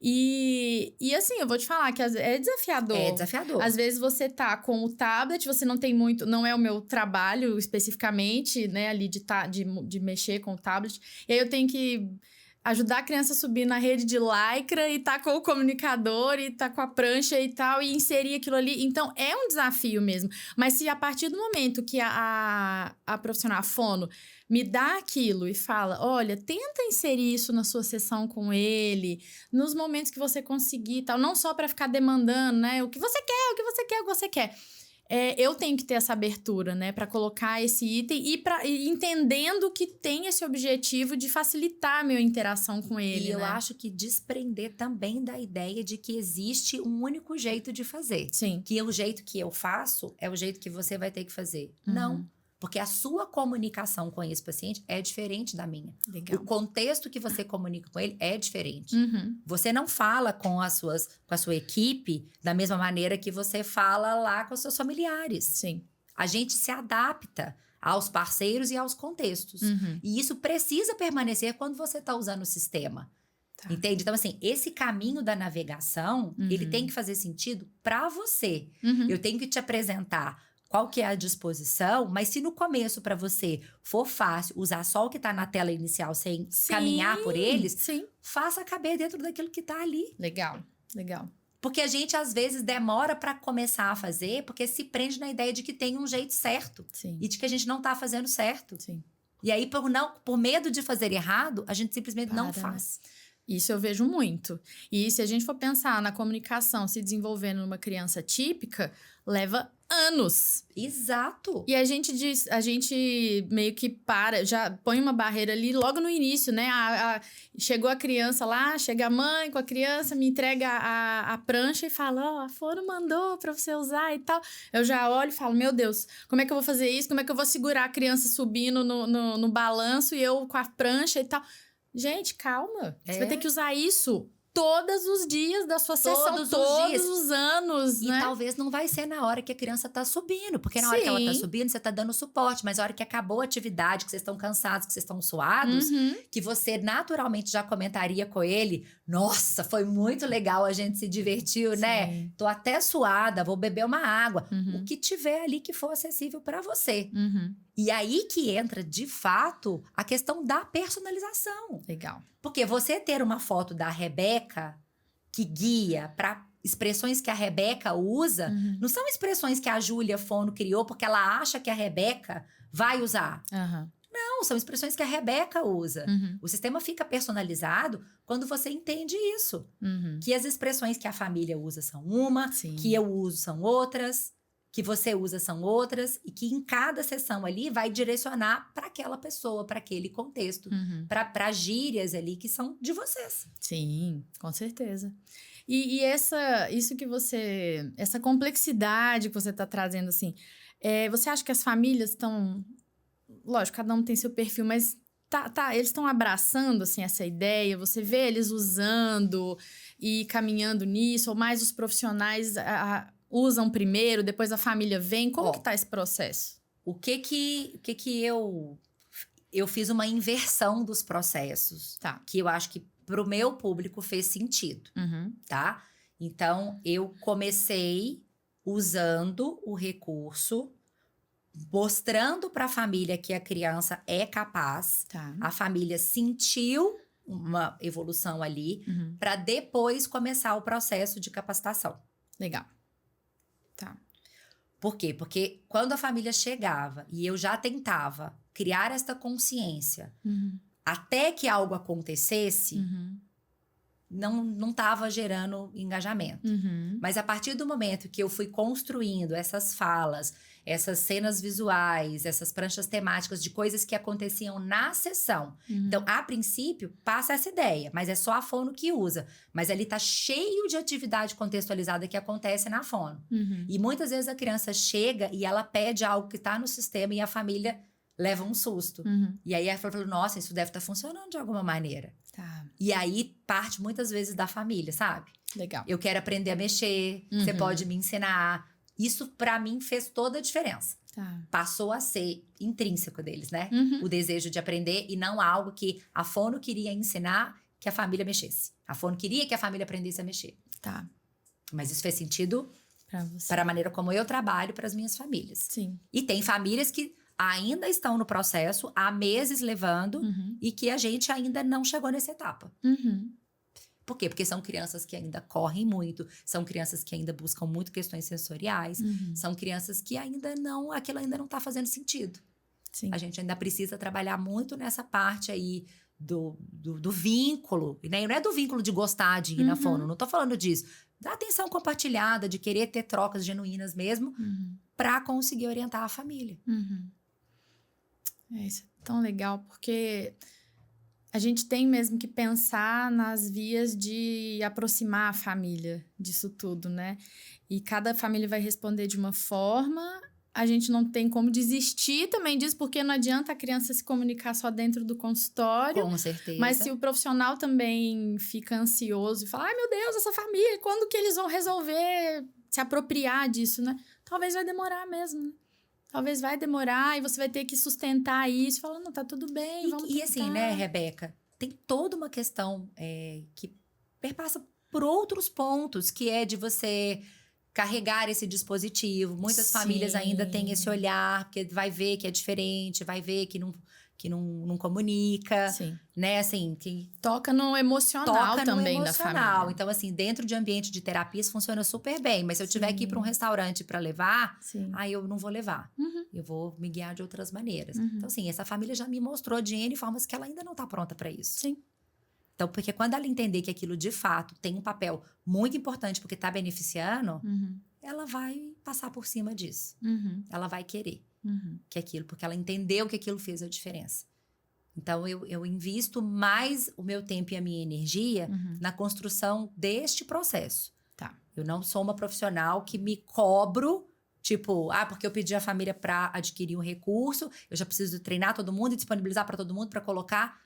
Speaker 1: E assim, eu vou te falar que é desafiador.
Speaker 2: É desafiador.
Speaker 1: Às vezes você tá com o tablet, você não tem muito... Não é o meu trabalho especificamente, né? Ali de mexer com o tablet. E aí eu tenho que ajudar a criança a subir na rede de lycra e tá com o comunicador e tá com a prancha e tal. E inserir aquilo ali. Então, é um desafio mesmo. Mas se a partir do momento que a profissional, a fono, me dá aquilo e fala, olha, tenta inserir isso na sua sessão com ele, nos momentos que você conseguir e tal, não só para ficar demandando, né, o que você quer, o que você quer, o que você quer. Eu tenho que ter essa abertura, né, para colocar esse item e entendendo que tem esse objetivo de facilitar a minha interação com ele,
Speaker 2: E eu acho que desprender também da ideia de que existe um único jeito de fazer.
Speaker 1: Sim.
Speaker 2: Que o jeito que eu faço é o jeito que você vai ter que fazer. Não. Porque a sua comunicação com esse paciente é diferente da minha.
Speaker 1: Legal.
Speaker 2: O contexto que você comunica com ele é diferente. Você não fala com a sua equipe da mesma maneira que você fala lá com os seus familiares.
Speaker 1: Sim.
Speaker 2: A gente se adapta aos parceiros e aos contextos. E isso precisa permanecer quando você está usando o sistema. Tá. Entende? Então, assim, esse caminho da navegação, ele tem que fazer sentido para você. Eu tenho que te apresentar qual que é a disposição, mas se no começo para você for fácil usar só o que tá na tela inicial sem caminhar por eles, faça caber dentro daquilo que tá ali.
Speaker 1: Legal, legal.
Speaker 2: Porque a gente às vezes demora para começar a fazer, porque se prende na ideia de que tem um jeito certo e de que a gente não tá fazendo certo. E aí por medo de fazer errado, a gente simplesmente não faz.
Speaker 1: Isso eu vejo muito. E se a gente for pensar na comunicação se desenvolvendo numa criança típica, leva anos.
Speaker 2: Exato.
Speaker 1: E a gente meio que já põe uma barreira ali logo no início, né? Chegou a criança lá, chega a mãe com a criança, me entrega a prancha e fala, a fono mandou pra você usar e tal. Eu já olho e falo, meu Deus, como é que eu vou fazer isso? Como é que eu vou segurar a criança subindo no balanço e eu com a prancha e tal? Gente, calma. Você vai ter que usar isso todos os dias da sua sessão, todos os anos,
Speaker 2: né? E talvez não vai ser na hora que a criança tá subindo, porque na hora que ela tá subindo, você tá dando suporte, mas na hora que acabou a atividade, que vocês estão cansados, que vocês estão suados, que você naturalmente já comentaria com ele, nossa, foi muito legal, a gente se divertiu, né? Tô até suada, vou beber uma água. O que tiver ali que for acessível para você. E aí que entra, de fato, a questão da personalização.
Speaker 1: Legal.
Speaker 2: Porque você ter uma foto da Rebeca que guia para expressões que a Rebeca usa, não são expressões que a Júlia Fono criou porque ela acha que a Rebeca vai usar. Não, são expressões que a Rebeca usa. O sistema fica personalizado quando você entende isso. Que as expressões que a família usa são uma, que eu uso são outras, que você usa são outras, e que em cada sessão ali vai direcionar para aquela pessoa, para aquele contexto, para gírias ali que são de vocês.
Speaker 1: Sim, com certeza. E essa complexidade que você está trazendo, assim, você acha que as famílias estão... Lógico, cada um tem seu perfil, mas eles estão abraçando, assim, essa ideia? Você vê eles usando e caminhando nisso? Ou mais os profissionais usam primeiro, depois a família vem? Como que tá esse processo?
Speaker 2: O que eu fiz uma inversão dos processos, que eu acho que pro meu público fez sentido, tá? Então, eu comecei usando o recurso, mostrando para a família que a criança é capaz, a família sentiu uma evolução ali, para depois começar o processo de capacitação.
Speaker 1: Legal. Tá.
Speaker 2: Por quê? Porque quando a família chegava e eu já tentava criar esta consciência até que algo acontecesse, não estava gerando engajamento. Mas a partir do momento que eu fui construindo essas falas, essas cenas visuais, essas pranchas temáticas de coisas que aconteciam na sessão. Então, a princípio, passa essa ideia, mas é só a fono que usa. Mas ali tá cheio de atividade contextualizada que acontece na fono. E muitas vezes a criança chega e ela pede algo que tá no sistema e a família leva um susto. E aí a família fala, nossa, isso deve estar funcionando de alguma maneira.
Speaker 1: Tá.
Speaker 2: E aí parte muitas vezes da família, sabe?
Speaker 1: Legal.
Speaker 2: Eu quero aprender a mexer, você pode me ensinar. Isso pra mim fez toda a diferença.
Speaker 1: Tá.
Speaker 2: Passou a ser intrínseco deles, né? O desejo de aprender e não algo que a fono queria ensinar que a família mexesse. A fono queria que a família aprendesse a mexer.
Speaker 1: Tá.
Speaker 2: Mas isso fez sentido
Speaker 1: Pra você.
Speaker 2: para a maneira como eu trabalho para as minhas famílias.
Speaker 1: Sim.
Speaker 2: E tem famílias que ainda estão no processo, há meses levando, e que a gente ainda não chegou nessa etapa. Por quê? Porque são crianças que ainda correm muito, são crianças que ainda buscam muito questões sensoriais, são crianças que aquilo ainda não está fazendo sentido.
Speaker 1: Sim.
Speaker 2: A gente ainda precisa trabalhar muito nessa parte aí do vínculo, né? Não é do vínculo de gostar de ir na fono, não tô falando disso. Da atenção compartilhada, de querer ter trocas genuínas mesmo, para conseguir orientar a família.
Speaker 1: Isso é tão legal, porque a gente tem mesmo que pensar nas vias de aproximar a família disso tudo, né? E cada família vai responder de uma forma. A gente não tem como desistir também disso, porque não adianta a criança se comunicar só dentro do consultório.
Speaker 2: Com certeza.
Speaker 1: Mas se o profissional também fica ansioso e fala, ai meu Deus, essa família, quando que eles vão resolver se apropriar disso, né? Talvez vai demorar mesmo, né? Talvez vai demorar e você vai ter que sustentar isso, falando, não, tá tudo bem, vamos tentar.
Speaker 2: E assim, né, Rebeca, tem toda uma questão que perpassa por outros pontos, que é de você carregar esse dispositivo. Muitas famílias ainda têm esse olhar, porque vai ver que é diferente, vai ver que não comunica, né? Assim, que
Speaker 1: toca no emocional também da família.
Speaker 2: Então, assim, dentro de ambiente de terapia, isso funciona super bem. Mas se eu tiver que ir para um restaurante para levar, aí eu não vou levar. Eu vou me guiar de outras maneiras. Então, assim, essa família já me mostrou de N formas que ela ainda não tá pronta para isso.
Speaker 1: Sim.
Speaker 2: Então, porque quando ela entender que aquilo, de fato, tem um papel muito importante porque tá beneficiando, ela vai passar por cima disso. Ela vai querer que aquilo, porque ela entendeu que aquilo fez a diferença. Então, eu invisto mais o meu tempo e a minha energia na construção deste processo.
Speaker 1: Tá.
Speaker 2: Eu não sou uma profissional que me cobro, tipo, porque eu pedi à família para adquirir um recurso, eu já preciso treinar todo mundo e disponibilizar para todo mundo para colocar.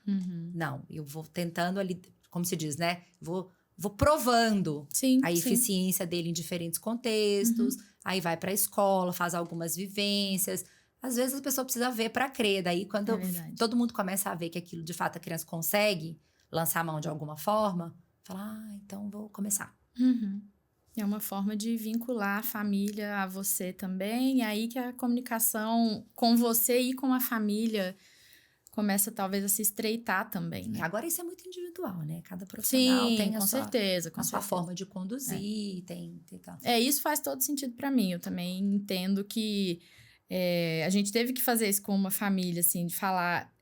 Speaker 2: Não, eu vou tentando ali, como se diz, né? Vou provando a eficiência dele em diferentes contextos. Aí vai para a escola, faz algumas vivências. Às vezes a pessoa precisa ver para crer. Daí quando todo mundo começa a ver que aquilo de fato a criança consegue lançar a mão de alguma forma, fala, então vou começar.
Speaker 1: É uma forma de vincular a família a você também. E aí que a comunicação com você e com a família começa talvez a se estreitar também, né?
Speaker 2: Agora isso é muito individual, né? Cada profissional tem a sua forma de conduzir, tem tal.
Speaker 1: Isso faz todo sentido para mim. Eu também entendo que a gente teve que fazer isso com uma família, assim, de falar...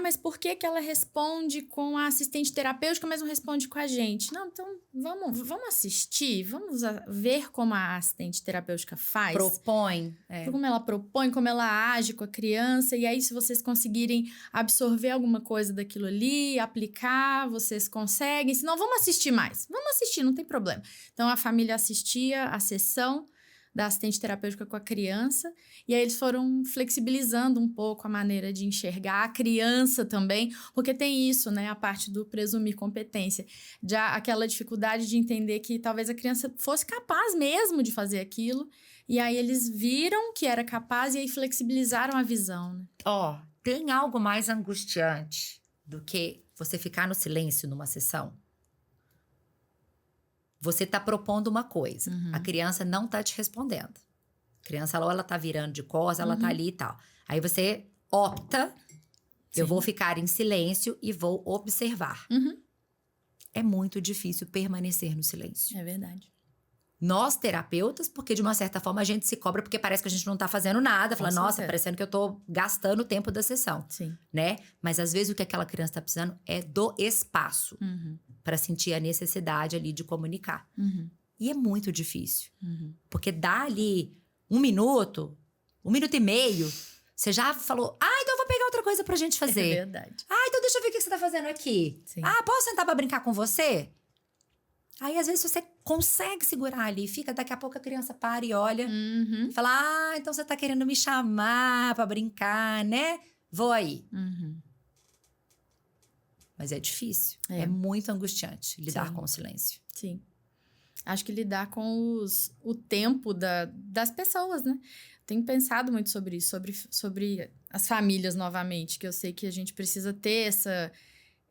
Speaker 1: mas por que ela responde com a assistente terapêutica, mas não responde com a gente? Não, então vamos assistir, vamos ver como a assistente terapêutica faz.
Speaker 2: Propõe.
Speaker 1: Como ela propõe, como ela age com a criança. E aí, se vocês conseguirem absorver alguma coisa daquilo ali, aplicar, vocês conseguem. Se não, vamos assistir mais. Vamos assistir, não tem problema. Então, a família assistia a sessão da assistente terapêutica com a criança, e aí eles foram flexibilizando um pouco a maneira de enxergar a criança também, porque tem isso, né, a parte do presumir competência, já aquela dificuldade de entender que talvez a criança fosse capaz mesmo de fazer aquilo, e aí eles viram que era capaz e aí flexibilizaram a visão, né?
Speaker 2: Tem algo mais angustiante do que você ficar no silêncio numa sessão? Você tá propondo uma coisa, a criança não tá te respondendo. A criança, ela tá virando de costas, ela tá ali e tal. Aí você opta, eu vou ficar em silêncio e vou observar. É muito difícil permanecer no silêncio.
Speaker 1: É verdade.
Speaker 2: Nós, terapeutas, porque de uma certa forma a gente se cobra porque parece que a gente não tá fazendo nada. Fala, nossa,
Speaker 1: certeza.
Speaker 2: parecendo que eu tô gastando o tempo da sessão,
Speaker 1: Sim.
Speaker 2: né? Mas às vezes o que aquela criança tá precisando é do espaço para sentir a necessidade ali de comunicar. E é muito difícil. Porque dá ali 1 minuto, 1 minuto e meio, você já falou, então eu vou pegar outra coisa pra gente fazer.
Speaker 1: É verdade.
Speaker 2: Então deixa eu ver o que você tá fazendo aqui.
Speaker 1: Sim.
Speaker 2: Posso sentar pra brincar com você? Aí, às vezes, você consegue segurar ali, fica, daqui a pouco a criança para e olha, e fala, então você tá querendo me chamar pra brincar, né? Vou aí. Mas é difícil, é muito angustiante lidar com o silêncio.
Speaker 1: Sim. Acho que lidar com o tempo das pessoas, né? Tenho pensado muito sobre isso, sobre as famílias novamente, que eu sei que a gente precisa ter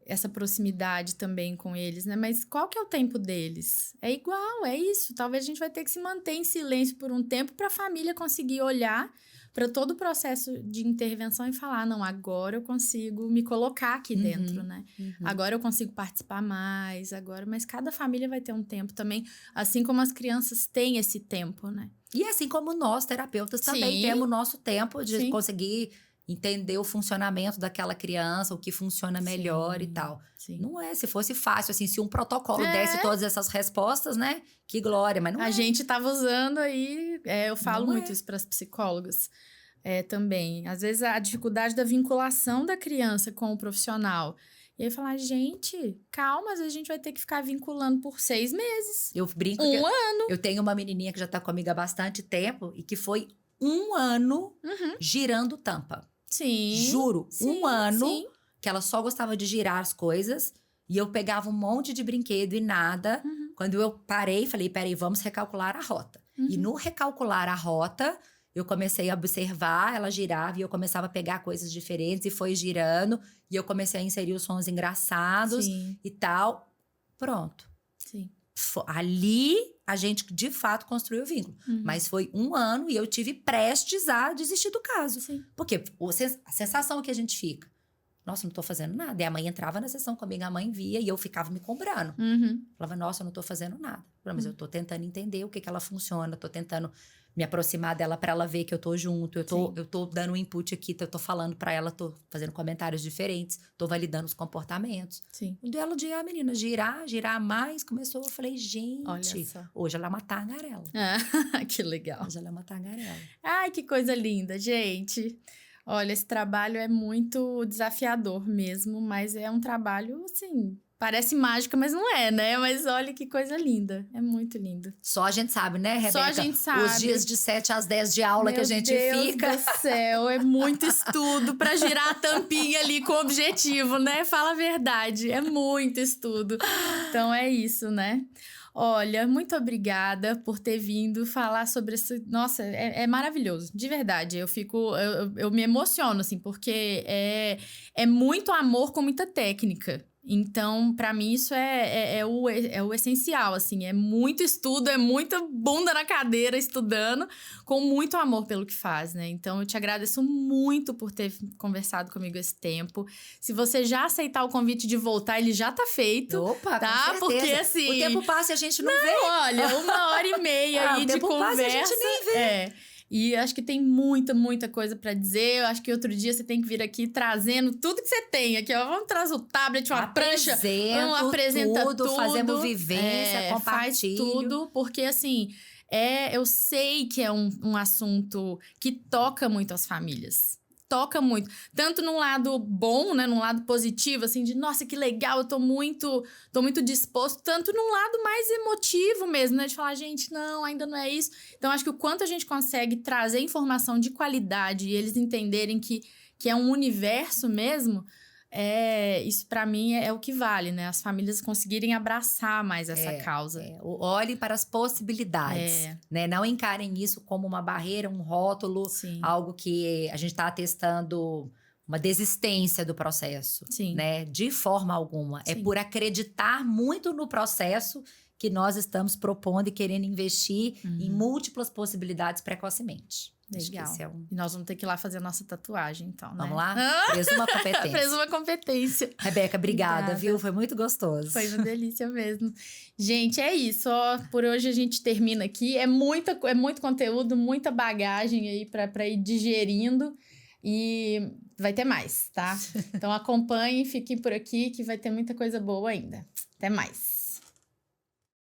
Speaker 1: essa proximidade também com eles, né? Mas qual que é o tempo deles? É igual, é isso. Talvez a gente vai ter que se manter em silêncio por um tempo para a família conseguir olhar para todo o processo de intervenção e falar, não, agora eu consigo me colocar aqui dentro, né? Agora eu consigo participar mais, mas cada família vai ter um tempo também, assim como as crianças têm esse tempo, né?
Speaker 2: E assim como nós, terapeutas, também temos o nosso tempo de conseguir entender o funcionamento daquela criança, o que funciona melhor e tal.
Speaker 1: Sim.
Speaker 2: Não é, se fosse fácil, assim, se um protocolo desse todas essas respostas, né? Que glória, mas não
Speaker 1: A gente tava usando aí, eu falo
Speaker 2: Não
Speaker 1: muito isso para as psicólogas também. Às vezes a dificuldade da vinculação da criança com o profissional. E aí falar, gente, calma, às vezes a gente vai ter que ficar vinculando por 6 meses.
Speaker 2: Eu brinco
Speaker 1: um ano.
Speaker 2: Eu tenho uma menininha que já tá comigo há bastante tempo e que foi 1 ano girando tampa.
Speaker 1: Sim.
Speaker 2: Juro,
Speaker 1: sim,
Speaker 2: 1 ano
Speaker 1: sim.
Speaker 2: que ela só gostava de girar as coisas e eu pegava um monte de brinquedo e nada. Quando eu parei, falei, peraí, vamos recalcular a rota. E no recalcular a rota, eu comecei a observar, ela girava e eu começava a pegar coisas diferentes e foi girando. E eu comecei a inserir os sons engraçados e tal. Pronto.
Speaker 1: Sim.
Speaker 2: Ali, a gente, de fato, construiu o vínculo. Mas foi 1 ano e eu tive prestes a desistir do caso.
Speaker 1: Sim.
Speaker 2: Porque a sensação que a gente fica, nossa, não tô fazendo nada. E a mãe entrava na sessão comigo, a mãe via e eu ficava me cobrando. Falava, nossa, eu não tô fazendo nada. Mas eu tô tentando entender o que ela funciona, tô tentando me aproximar dela para ela ver que eu tô junto, eu tô dando um input aqui, eu tô falando para ela, tô fazendo comentários diferentes, tô validando os comportamentos.
Speaker 1: Sim.
Speaker 2: Um duelo de a menina girar mais, começou, eu falei, gente, hoje ela é uma tagarela.
Speaker 1: Que legal.
Speaker 2: Hoje ela é uma tagarela.
Speaker 1: Ai, que coisa linda, gente. Olha, esse trabalho é muito desafiador mesmo, mas é um trabalho, assim, parece mágica, mas não é, né? Mas olha que coisa linda, é muito lindo.
Speaker 2: Só a gente sabe, né, Rebeca?
Speaker 1: Só a gente sabe.
Speaker 2: Os dias de 7 às 10 de aula que a gente fica.
Speaker 1: Meu Deus do céu, é muito estudo pra girar a tampinha ali com objetivo, né? Fala a verdade, é muito estudo. Então é isso, né? Olha, muito obrigada por ter vindo falar sobre isso. Nossa, é maravilhoso, de verdade. Eu me emociono, assim, porque é muito amor com muita técnica. Então, para mim, isso é o essencial, assim. É muito estudo, é muita bunda na cadeira estudando, com muito amor pelo que faz, né? Então, eu te agradeço muito por ter conversado comigo esse tempo. Se você já aceitar o convite de voltar, ele já tá feito.
Speaker 2: Opa,
Speaker 1: tá?
Speaker 2: com certeza.
Speaker 1: Porque, assim...
Speaker 2: O tempo passa e a gente não vê.
Speaker 1: Olha, 1h30 aí de conversa.
Speaker 2: O tempo passa e a gente nem vê.
Speaker 1: E acho que tem muita, muita coisa pra dizer. Eu acho que outro dia você tem que vir aqui trazendo tudo que você tem aqui. Ó. Vamos trazer o tablet, uma prancha. Vamos apresentar tudo.
Speaker 2: Fazemos vivência, compartilho.
Speaker 1: Faz tudo, porque assim... eu sei que é um assunto que toca muito as famílias. Toca muito. Tanto num lado bom, né? Num lado positivo, assim, de nossa, que legal, eu tô muito disposto. Tanto num lado mais emotivo mesmo, né? De falar, gente, não, ainda não é isso. Então, acho que o quanto a gente consegue trazer informação de qualidade e eles entenderem que é um universo mesmo, isso pra mim é o que vale, né? As famílias conseguirem abraçar mais essa causa.
Speaker 2: Olhem para as possibilidades, né? Não encarem isso como uma barreira, um rótulo, algo que a gente está testando uma desistência do processo, né? De forma alguma. É por acreditar muito no processo que nós estamos propondo e querendo investir em múltiplas possibilidades precocemente. Acho que
Speaker 1: Legal.
Speaker 2: esse é um...
Speaker 1: E nós vamos ter que ir lá fazer a nossa tatuagem, então, né?
Speaker 2: Vamos lá? Presuma competência.
Speaker 1: Presuma competência.
Speaker 2: Rebeca, obrigada,
Speaker 1: Obrigada.
Speaker 2: viu? Foi muito gostoso.
Speaker 1: Foi uma delícia mesmo. Gente, é isso. Ó, por hoje a gente termina aqui. É muito conteúdo, muita bagagem aí para ir digerindo. E vai ter mais, tá? Então acompanhem, fiquem por aqui que vai ter muita coisa boa ainda. Até mais.